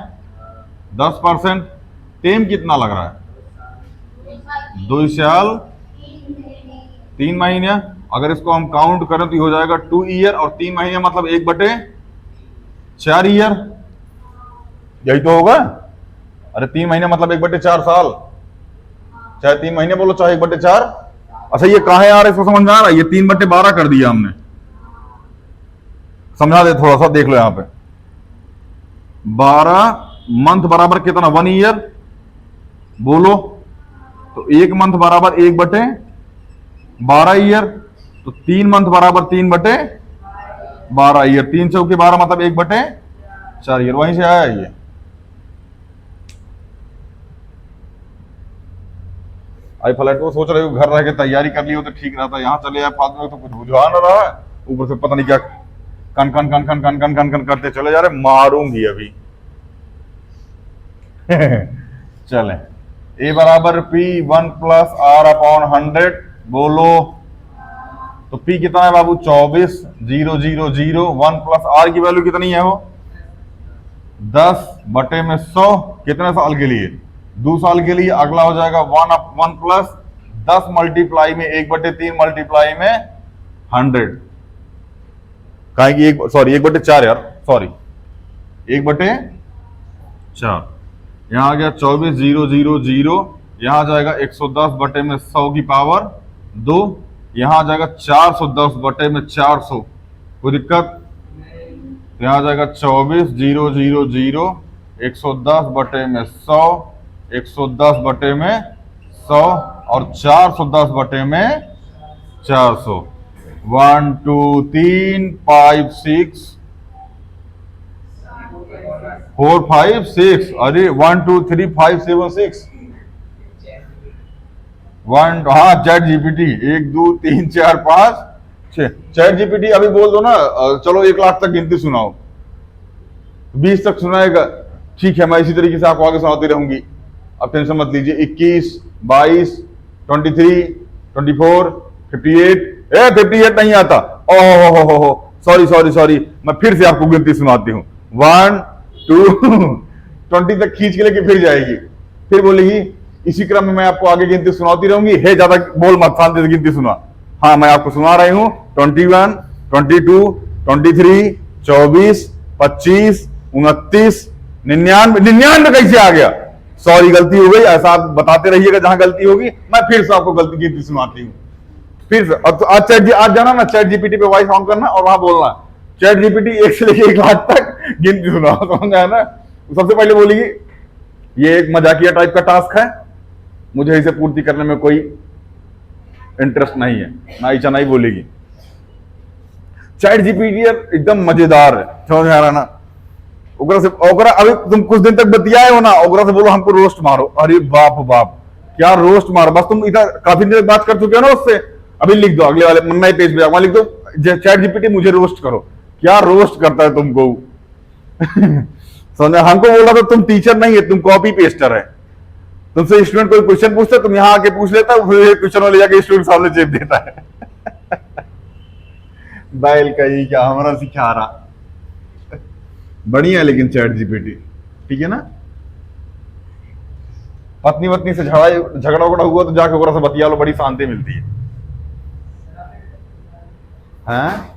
10%। टेम कितना लग रहा है? 2 साल 3 महीने। अगर इसको हम काउंट करें तो ये हो जाएगा 2 ईयर, और 3 महीने मतलब 1/4 ईयर, यही तो होगा। अरे 3 महीने मतलब 1/4 साल, चाहे 3 महीने बोलो चाहे 1/4। अच्छा ये कहां आ रहा है, इसको समझ में आ रहा है? ये 3/12 कर दिया हमने। समझा दे थोड़ा सा, देख लो यहां पे। 12 मंथ बराबर कितना? 1 ईयर। बोलो तो 1 मंथ बराबर 1/12 ईयर, तो 3 मंथ बराबर 3/12 ईयर। 3 चौके 12 मतलब 1/4 ईयर। वहीं से आया ये। आई फ्लैट को सोच रहे हो घर रह के तैयारी कर ली हो तो ठीक रहता, यहां चले आए फालतू में तो कुछ बुझा ना रहा है, ऊपर से पता नहीं क्या कन कन कन कन कन कन कन कन करते चले जा रहे। मारूंगी अभी चले। ए बराबर पी 1 + R/100। बोलो तो पी कितना है बाबू? 24,000। 1 + R की वैल्यू कितनी है? वो 10/100। कितने साल के लिए? 2 साल के लिए। अगला हो जाएगा 1 + 10 मल्टीप्लाई में 1/3 मल्टीप्लाई में 100। कहा कि 1/4 यार, सॉरी 1/4। यहां आ गया 24,000। यहां आ जाएगा 110/100 की पावर 2। यहां आ जाएगा 410/400। कोई दिक्कत? यहां आ जाएगा 24,000 110/100 110/100 और 410/400। 1 2 3 5 6 4 5 6। अरे 1 2 3 5 7 6 1। हाँ चैट जीपीटी 1 2 3 4 5 6। चैट जीपीटी अभी बोल दो ना, चलो 1 लाख तक गिनती सुनाओ, 20 तक सुनाएगा। ठीक है, मैं इसी तरीके से आपको आगे सुनाती रहूंगी, अब टेंशन मत लीजिए। 21 22 23 24 58। 58 नहीं आता। ओहो सॉरी सॉरी सॉरी, मैं फिर से आपको गिनती सुनाती हूँ। 1 2 20 तक खींच के लेके फिर जाएगी, फिर बोलेगी। इसी क्रम में मैं आपको आगे गिनती सुनाती रहूंगी। है ज्यादा बोल मत, शांति से गिनती सुना। हाँ मैं आपको सुना रही हूँ। 21 22 23 24 25 29 99। 99 कैसे आ गया? सॉरी गलती हो गई। ऐसा आप बताते रहिएगा, जहां गलती होगी मैं फिर से आपको गलती गिनती सुनाती हूँ। फिर से आज जाना ना चैट जीपीटी पे वॉइस ऑन करना और वहां बोलना चैट जीपीटी 1 से लेके 1 लाख तक गिनती सुना, समझ आया ना। सबसे पहले बोलेगी ये एक मजाकिया टाइप का टास्क है, मुझे इसे पूर्ति करने में कोई इंटरेस्ट नहीं है, ना इच्छा नहीं बोलेगी। चैट जीपीटी एकदम मजेदार है, समझ आ रहा ना। ओकरा अभी तुम कुछ दिन तक बतियाए हो ना, ओकरा से बोलो हमको रोस्ट मारो। अरे बाप बाप, क्या रोस्ट मारो, बस तुम इधर काफी दिन तक बात कर चुके हो ना उससे। अभी लिख दो अगले वाले नए पेज पे, वहां लिख दो चैट जीपीटी मुझे रोस्ट करो। क्या रोस्ट करता है तुमको। समझे, हमको बोला था तुम टीचर नहीं है, तुम कॉपी पेस्टर है। तुमसे स्टूडेंट कोई क्वेश्चन पूछता, तुम यहां आके पूछ लेता, फिर क्वेश्चन ले जाके स्टूडेंट सामने चेप देता है। बैल कही क्या हमारा सिखा रहा। बढ़िया है लेकिन चैट जीपीटी, ठीक है ना। पत्नी वत्नी से झगड़ा उगड़ा हुआ तो जाके ओकरा से बतिया लो, बड़ी शांति मिलती है। हैं?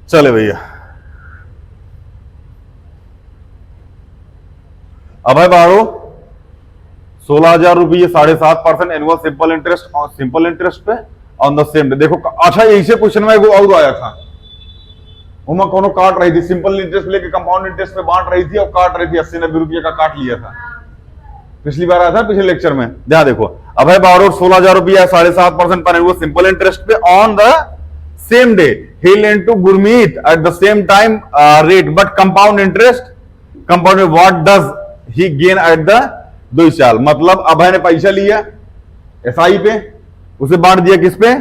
चले भैया, अभय बाड़ो 16,000 रुपये 7.5% एनुअल सिंपल इंटरेस्ट और simple interest pay on the same day. देखो अच्छा, ऐसे क्वेश्चन में और आया था, उमा कोनो काट रही थी, सिंपल इंटरेस्ट लेके कंपाउंड इंटरेस्ट पे बांट रही थी और काट रही थी, 80-90 रुपये का काट लिया था। पिछली बार आया था पिछले लेक्चर में। ध्यान देखो, अभय बारोड 16,000 रुपया 7.5% पर annual simple interest pay on the same day. He lend to Gurmeet at the same time rate but compound interest, compound what does he gain at the 2 साल। मतलब अभय ने पैसा लिया एसआई पे, उसे बांट दिया किस पे,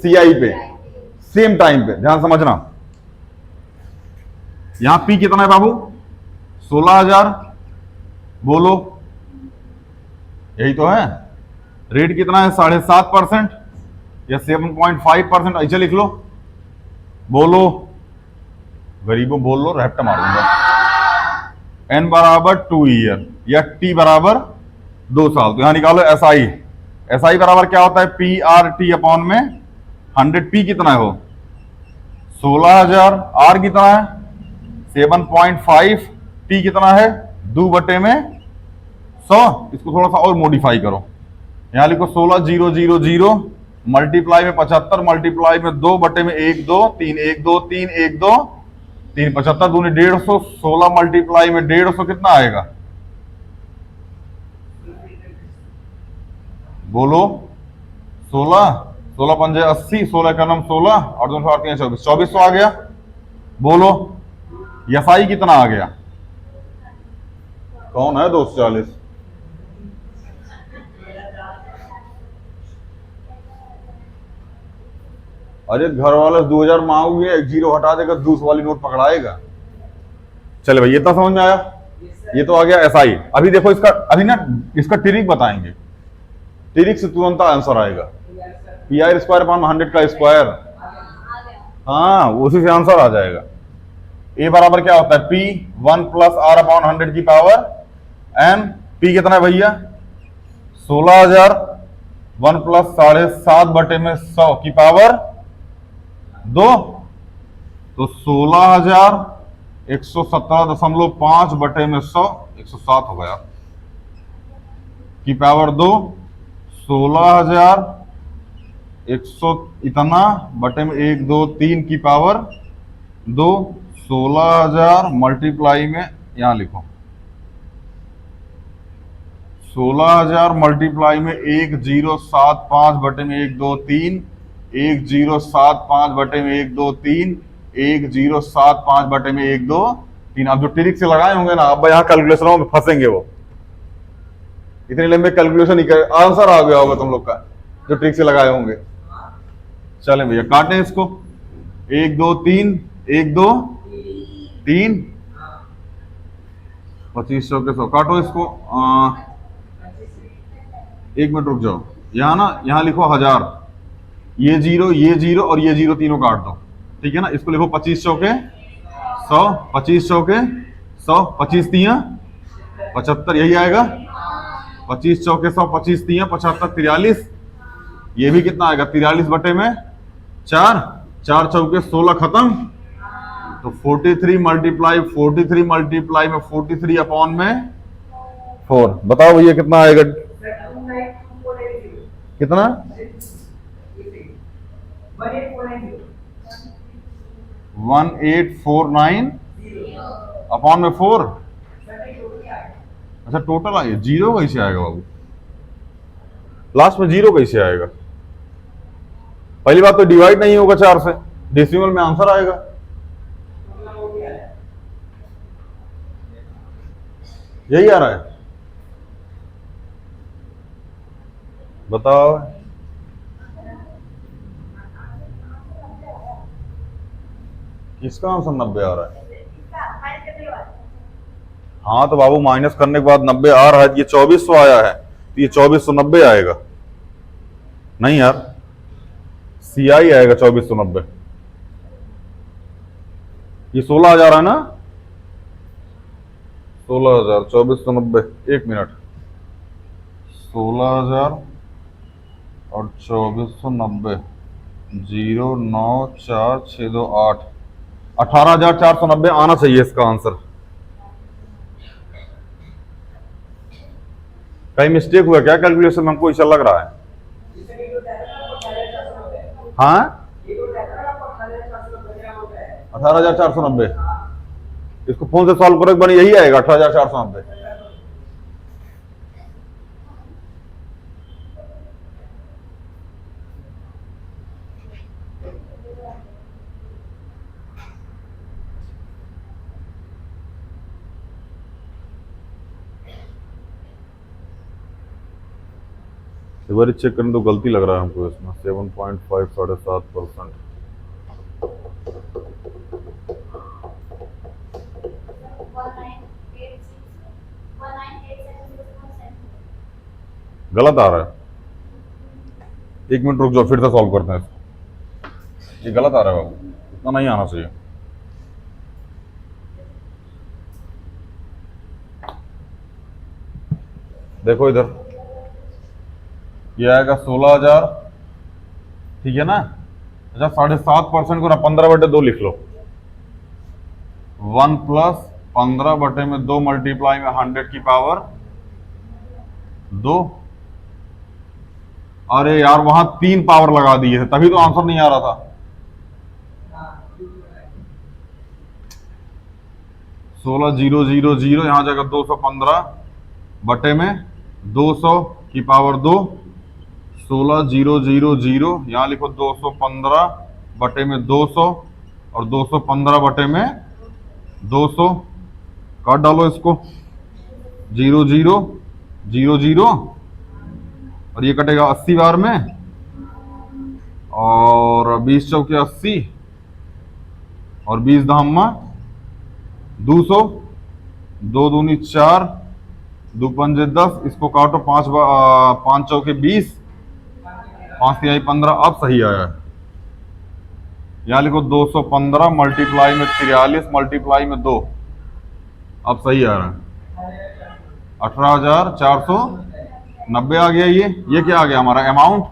सीआई पे, सेम टाइम पे। ध्यान समझना, यहां पी कितना है बाबू, 16,000, बोलो यही तो है। रेट कितना है, 7.5% या 7.5%, ऐसे लिख लो। बोलो गरीबों, बोल लो, रैप्ट मारूंगा। एन बराबर 2 ईयर या टी बराबर 2 साल। तो यहां निकालो एस आई। एस आई बराबर क्या होता है, पी आर टी अपॉन में 100। पी कितना है वो 16,000, आर कितना है 7.5, टी कितना है 2 बटे में 100। इसको थोड़ा सा और मॉडिफाई करो, यहां लिखो 16,000 मल्टीप्लाई में 75 मल्टीप्लाई में 2 बटे में 1 2 3 1 2 3 1 2 3 75 दूनी 150, 16 मल्टीप्लाई में 150 कितना आएगा, बोलो 16 16 पंजे 80, 16 का नाम 16 और 2 8 3 24, 2400 आ गया। बोलो यसाई कितना आ गया, कौन है 240। अरे घर वाले 2000 मांगोगे, 1 जीरो हटा देगा, 200 वाली नोट पकड़ाएगा। चले भाई, ये तो समझ में आया। ये तो आ गया एसआई। अभी देखो इसका, अभी ना इसका ट्रिक बताएंगे, ट्रिक से तुरंत आंसर आएगा। पी आर स्क्वायर अपॉन 100 का स्क्वायर, हाँ उसी से आंसर आ जाएगा। ए बराबर क्या होता है, पी 1 प्लस आर अपॉन 100 की पावर एन। पी कितना है भैया 16,000, 1 प्लस 7.5 बटे में 100 की पावर 2, तो 16,117.5 बटे में 100, 107 हो गया की पावर 2। 16,100 इतना बटे में 1 2 3 की पावर 2। 16,000 मल्टीप्लाई में यहां लिखो, 16,000 मल्टीप्लाई में 1075 बटे में 1 2 3, 1075 बटे में 1 2 3, 1075 बटे में 1 2 3। अब जो ट्रिक से लगाए होंगे ना, अब यहाँ कैलकुलेशनों में फंसेंगे वो, इतने लंबे कैलकुलेशन ही कर, आंसर आ गया होगा तुम लोग का जो ट्रिक से लगाए होंगे। चले भैया काटें इसको, 1 2 3 1 2 3, 2500 के 100 काटो इसको। 1 मिनट रुक जाओ, यहाँ ना यहाँ लिखो 1000, ये जीरो और ये जीरो तीनों काट दो, ठीक है ना। इसको लिखो 2500 के 100, 2500 के 100, 25 तियां 75, यही आएगा। 2500 के 100, 25 तियां 75, 43। ये भी कितना आएगा 43 बटे में 4, 4 चौके 16 खत्म, तो 43 मल्टीप्लाई में 43 अपॉन में 4। बताओ भैया कितना आएगा, कितना 1849 अपॉन में 4। अच्छा टोटल आइए, जीरो कैसे आएगा बाबू, लास्ट में जीरो कैसे आएगा। पहली बात तो डिवाइड नहीं होगा 4 से, डेसिमल में आंसर आएगा। यही आ रहा है, बताओ। किसका आंसर 90 आ रहा है? हाँ तो बाबू माइनस करने के बाद 90 आ रहा है, ये 2400 आया है तो ये 2490 आएगा। नहीं यार, सी आई आएगा 2490। ये 16,000 है ना, 16,000 2490। एक मिनट, 16,000 और 2490, 0944628, 18,490 आना चाहिए इसका आंसर। कहीं मिस्टेक हुआ क्या कैलकुलेशन में? हमको ऐसा लग रहा है। हाँ, 18,490। इसको फोन से सॉल्व करो, बने यही आएगा 18,490। एक बार चेक करें तो गलती लग रहा है हमको इसमें। 7.5 7.5%। गलत आ रहा है। एक मिनट रुक जाओ, फिर से सॉल्व करते हैं इसको। ये गलत आ रहा है बाबू, इतना नहीं आना चाहिए। देखो इधर, ये आएगा 16,000, ठीक है ना। अच्छा 7.5% को ना 15/2 लिख लो। 1 + 15/2 मल्टीप्लाई में 100 की पावर 2। अरे यार वहां 3 पावर लगा दिए थे, तभी तो आंसर नहीं आ रहा था। 16,000 यहां जाएगा 215/200 की पावर 2। 16,000 यहां लिखो 215/200 और 215/200 काट डालो इसको। 0,000 और ये कटेगा 80 बार में, और 20 चौके 80 और 20 धामा 200, 2 दूनी 4, 2 पंजे 10। इसको काटो, 5 चौके 20, 5 तिहाई 15। अब सही आया है। यहां लिखो 215 मल्टीप्लाई में 43 मल्टीप्लाई में 2। अब सही आ रहा है। 18,490 आ गया। ये क्या आ गया हमारा अमाउंट।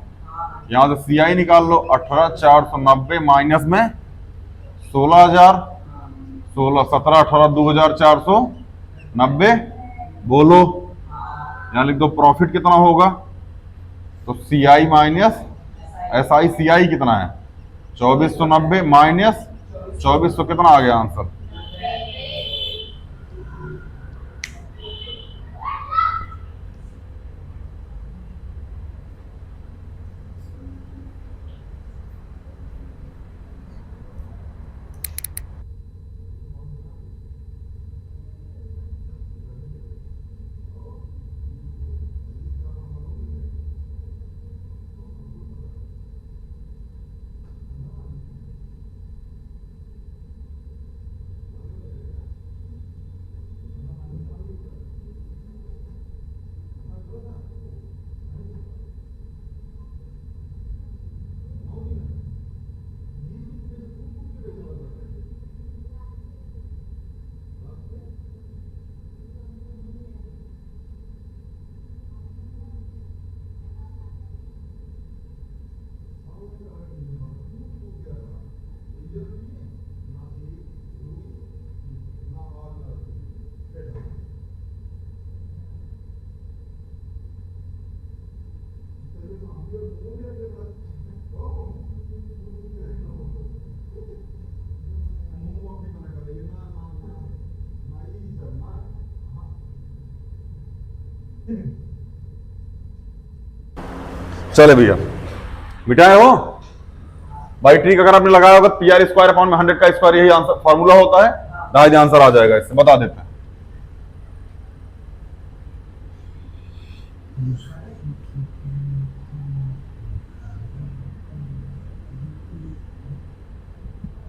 यहां से सी आई निकाल लो। 18,490 माइनस में 16,000, 16, 17, 18, 2,490। बोलो, यहां लिख दो प्रॉफिट कितना होगा। तो सी आई माइनस एस आई। सी आई कितना है 2490 माइनस 2400, कितना आ गया आंसर। चले भैया, मिटाए हो भाई। ट्रिक अगर आपने लगाया होगा पी आर स्क्वायर अपॉन में 100 का स्क्वायर, यही आंसर फॉर्मूला होता है। आंसर आ जाएगा, इससे बता देते हैं।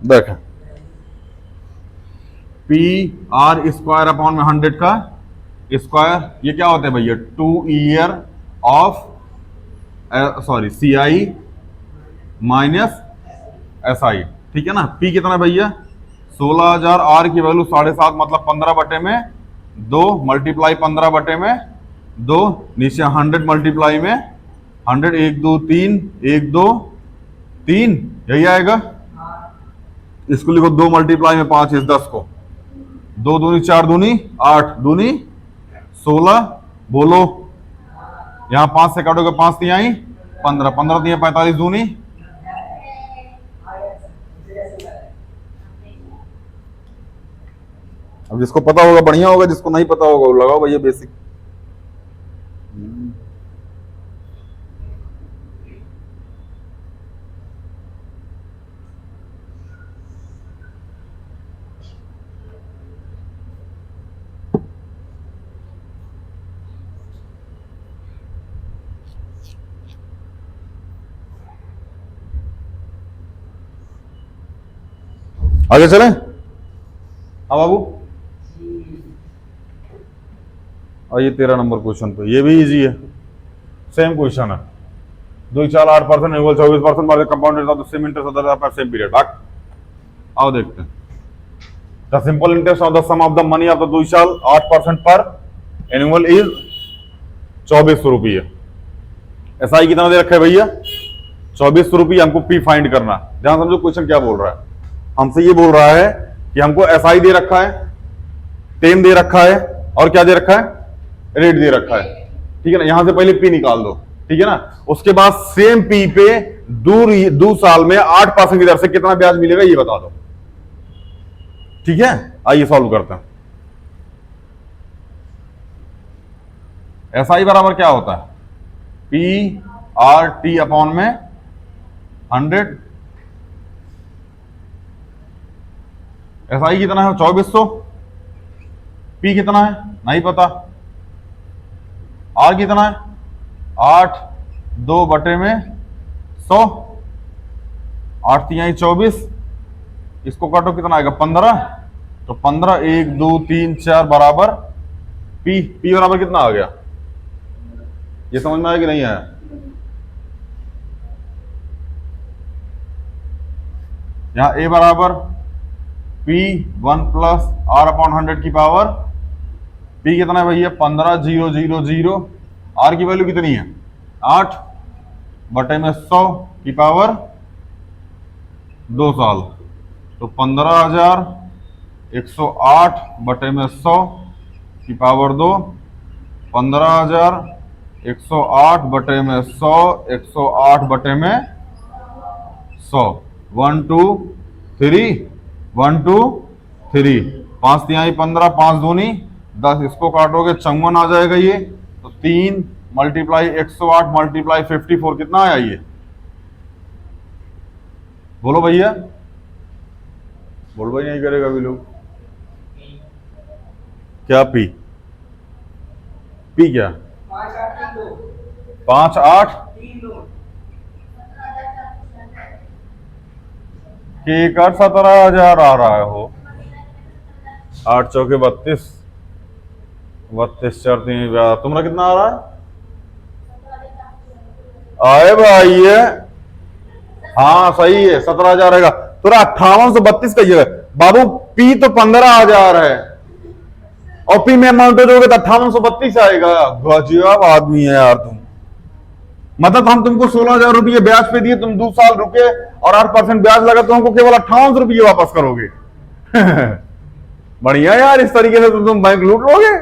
देखें, पी आर स्क्वायर अपॉन में 100 का स्क्वायर, ये क्या होता है भैया, 2 year of sorry C I minus S I, ठीक है ना। पी कितना है भैया 16,000, आर की वैल्यू 7.5 मतलब 15 बटे में 2 मल्टीप्लाई 15 बटे में 2, नीचे 100 मल्टीप्लाई में 100, 1 2 3 1 2 3, यही आएगा। इसको लिखो 2 मल्टीप्लाई में 5 इस 10 को, 2 दूनी 4 दूनी 8 दूनी 16, बोलो यहां 5 से काटोगे 5 तिहाई 15, 15 तिहाई 45 दूनी। अब जिसको पता होगा बढ़िया होगा, जिसको नहीं पता होगा वो लगाओ भैया बेसिक। आगे चलें। हाँ बाबू, आइए 13 नंबर क्वेश्चन पे, ये भी इजी है, सेम क्वेश्चन है। 2 4 8% equal 24% margin compound rate of the same interest of the same period. आओ देखते हैं। The simple interest of the sum of the money of the 2 साल 8% पर एनुअल इज 2400 रुपये। एसआई कितना दे रखा है भैया 2400 रुपये, हमको पी फाइंड करना। ध्यान समझो क्वेश्चन क्या बोल रहा है, हमसे ये बोल रहा है कि हमको एसआई दे रखा है, टेम दे रखा है, और क्या दे रखा है, रेट दे रखा है, ठीक है ना। यहां से पहले पी निकाल दो, ठीक है ना। उसके बाद सेम पी पे 2 साल में 8% की दर से कितना ब्याज मिलेगा ये बता दो, ठीक है। आइए सॉल्व करते हैं। एसआई बराबर क्या होता है, पी आर टी अपॉन में 100। एसआई कितना है 2400, पी कितना है नहीं पता, आर कितना है 8 2 बटे में 100, 8 तिहाई 24, इसको काटो कितना आएगा 15, तो 15 1 2 3 4 बराबर पी। पी बराबर कितना आ गया, ये समझ में आया कि नहीं आया। यहां ए बराबर पी 1 प्लस आर अपॉन 100 की पावर, पी कितना है भैया 15 0 0 0, आर की वैल्यू कितनी है 8 बटे में 100 की पावर 2 साल, तो 15,108 बटे में 100 की पावर 2, 15,108 बटे में 100, 108 बटे में 100, 1 2 3 1 2 3, 5 तिहाई 15, 5 दूनी 10, इसको काटोगे 54 आ जाएगा ये, तो 3 मल्टीप्लाई 108 मल्टीप्लाई 54 कितना आया ये, बोलो भैया, बोल भाई नहीं करेगा अभी लोग, क्या पी, पी क्या 5 8 के 17,000 आ रहा है हो, 8 चौके 32, 32 4 3, तुम्हारा कितना आ रहा है आए भाई ये, हाँ सही है 17,000 आएगा, तुरा 5832 का ये बाबू, पी तो 15,000 है और पी में अमाउंट दोगे तो 5832 आएगा। गजब आदमी है यार तुम, मतलब हम तुमको 16,000 रुपये ब्याज पे दिए, तुम 2 साल रुके और 8% ब्याज लगा, तो हमको केवल 58 रुपये वापस करोगे। बढ़िया यार, इस तरीके से तो तुम बैंक लूट लोगे।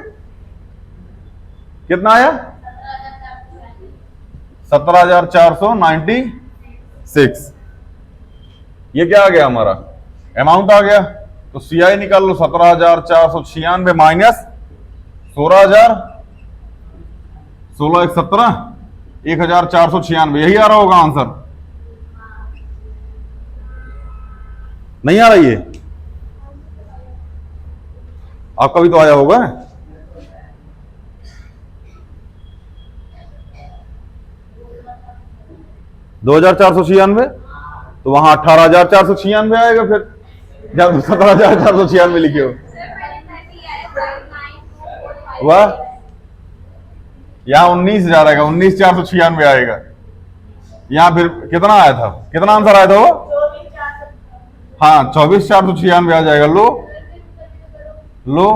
कितना आया 17,496, ये क्या आ गया हमारा अमाउंट आ गया, तो सीआई निकाल लो 17,496 माइनस 16,000, 16 1 17, 1,496, यही आ रहा होगा आंसर, नहीं आ रही है आपका भी तो आया होगा। 2496, तो वहां 18,496 आएगा फिर, जब 17,496 लिखे हो। वाह, यहाँ 19,000 आएगा, 19,496 आएगा। यहाँ फिर कितना आया था, कितना आंसर आया था वो? हाँ, 24,496 आ जाएगा। लो लो,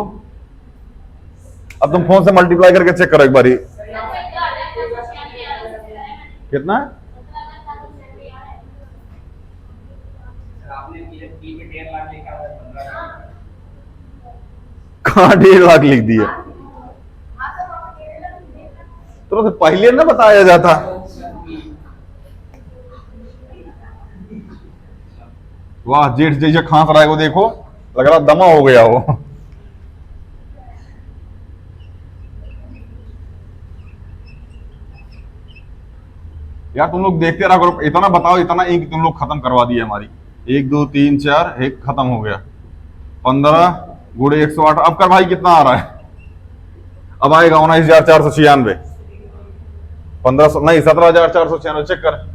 अब तुम फोन से मल्टीप्लाई करके चेक करो एक बारी, कितना है? कहाँ 1.5 लाख लिख दिया? तो फिर पहले ना बताया जाता। वाह, जेठ जैसे खांस रहा है वो, देखो लग रहा दमा हो गया हो। यार तुम लोग देखते रहा करो, इतना बताओ, इतना एक तुम लोग खत्म करवा दिए हमारी। 1 2 3 4, एक खत्म हो गया। 15 गुड़े 108, अब कर भाई कितना आ रहा है? अब आएगा 19,496। 1500 नहीं, 17,496, चेक कर।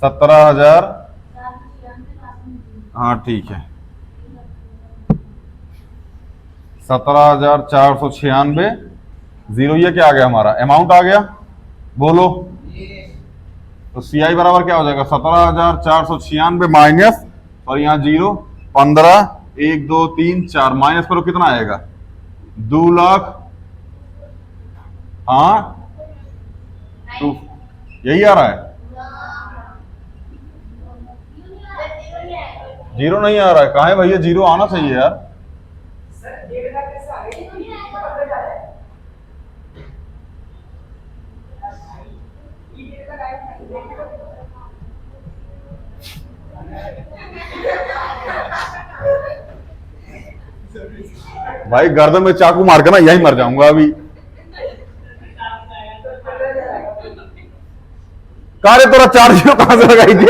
17,000, हाँ ठीक है, 17,496। जीरो ये क्या आ गया हमारा, अमाउंट आ गया, बोलो। तो सीआई बराबर क्या हो जाएगा? 17,496 माइनस, और यहाँ जीरो, 15, 1 2 3 4 माइनस करो, कितना आएगा? 2 लाख। हाँ, तो यही आ रहा है, जीरो नहीं आ रहा है। कहाँ है भैया, जीरो आना चाहिए यार। भाई गर्दन में चाकू मार के ना यही मर जाऊंगा अभी। कहा रे तोरा 4 जीरो कहां से लगाई थी?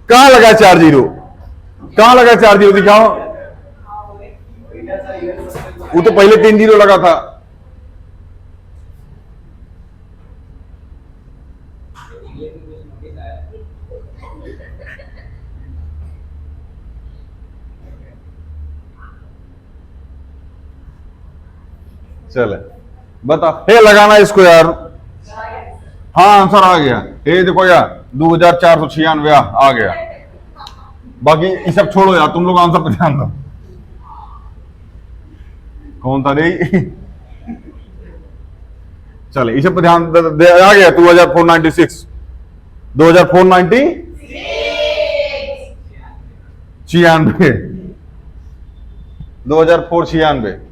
कहां लगा 4 जीरो? कहां लगा 4 जीरो, दिखाओ। वो तो पहले 3 जीरो लगा था। चले बता, हे लगाना इसको यार। हाँ आंसर आ गया, ये देखो यार 2,496 आ गया। बाकी ये सब छोड़ो यार, तुम लोग आंसर पे ध्यान दो। कौन था रे? चले इसे पे ध्यान दे, आ गया 2,496, 2,496, 96, 2,496।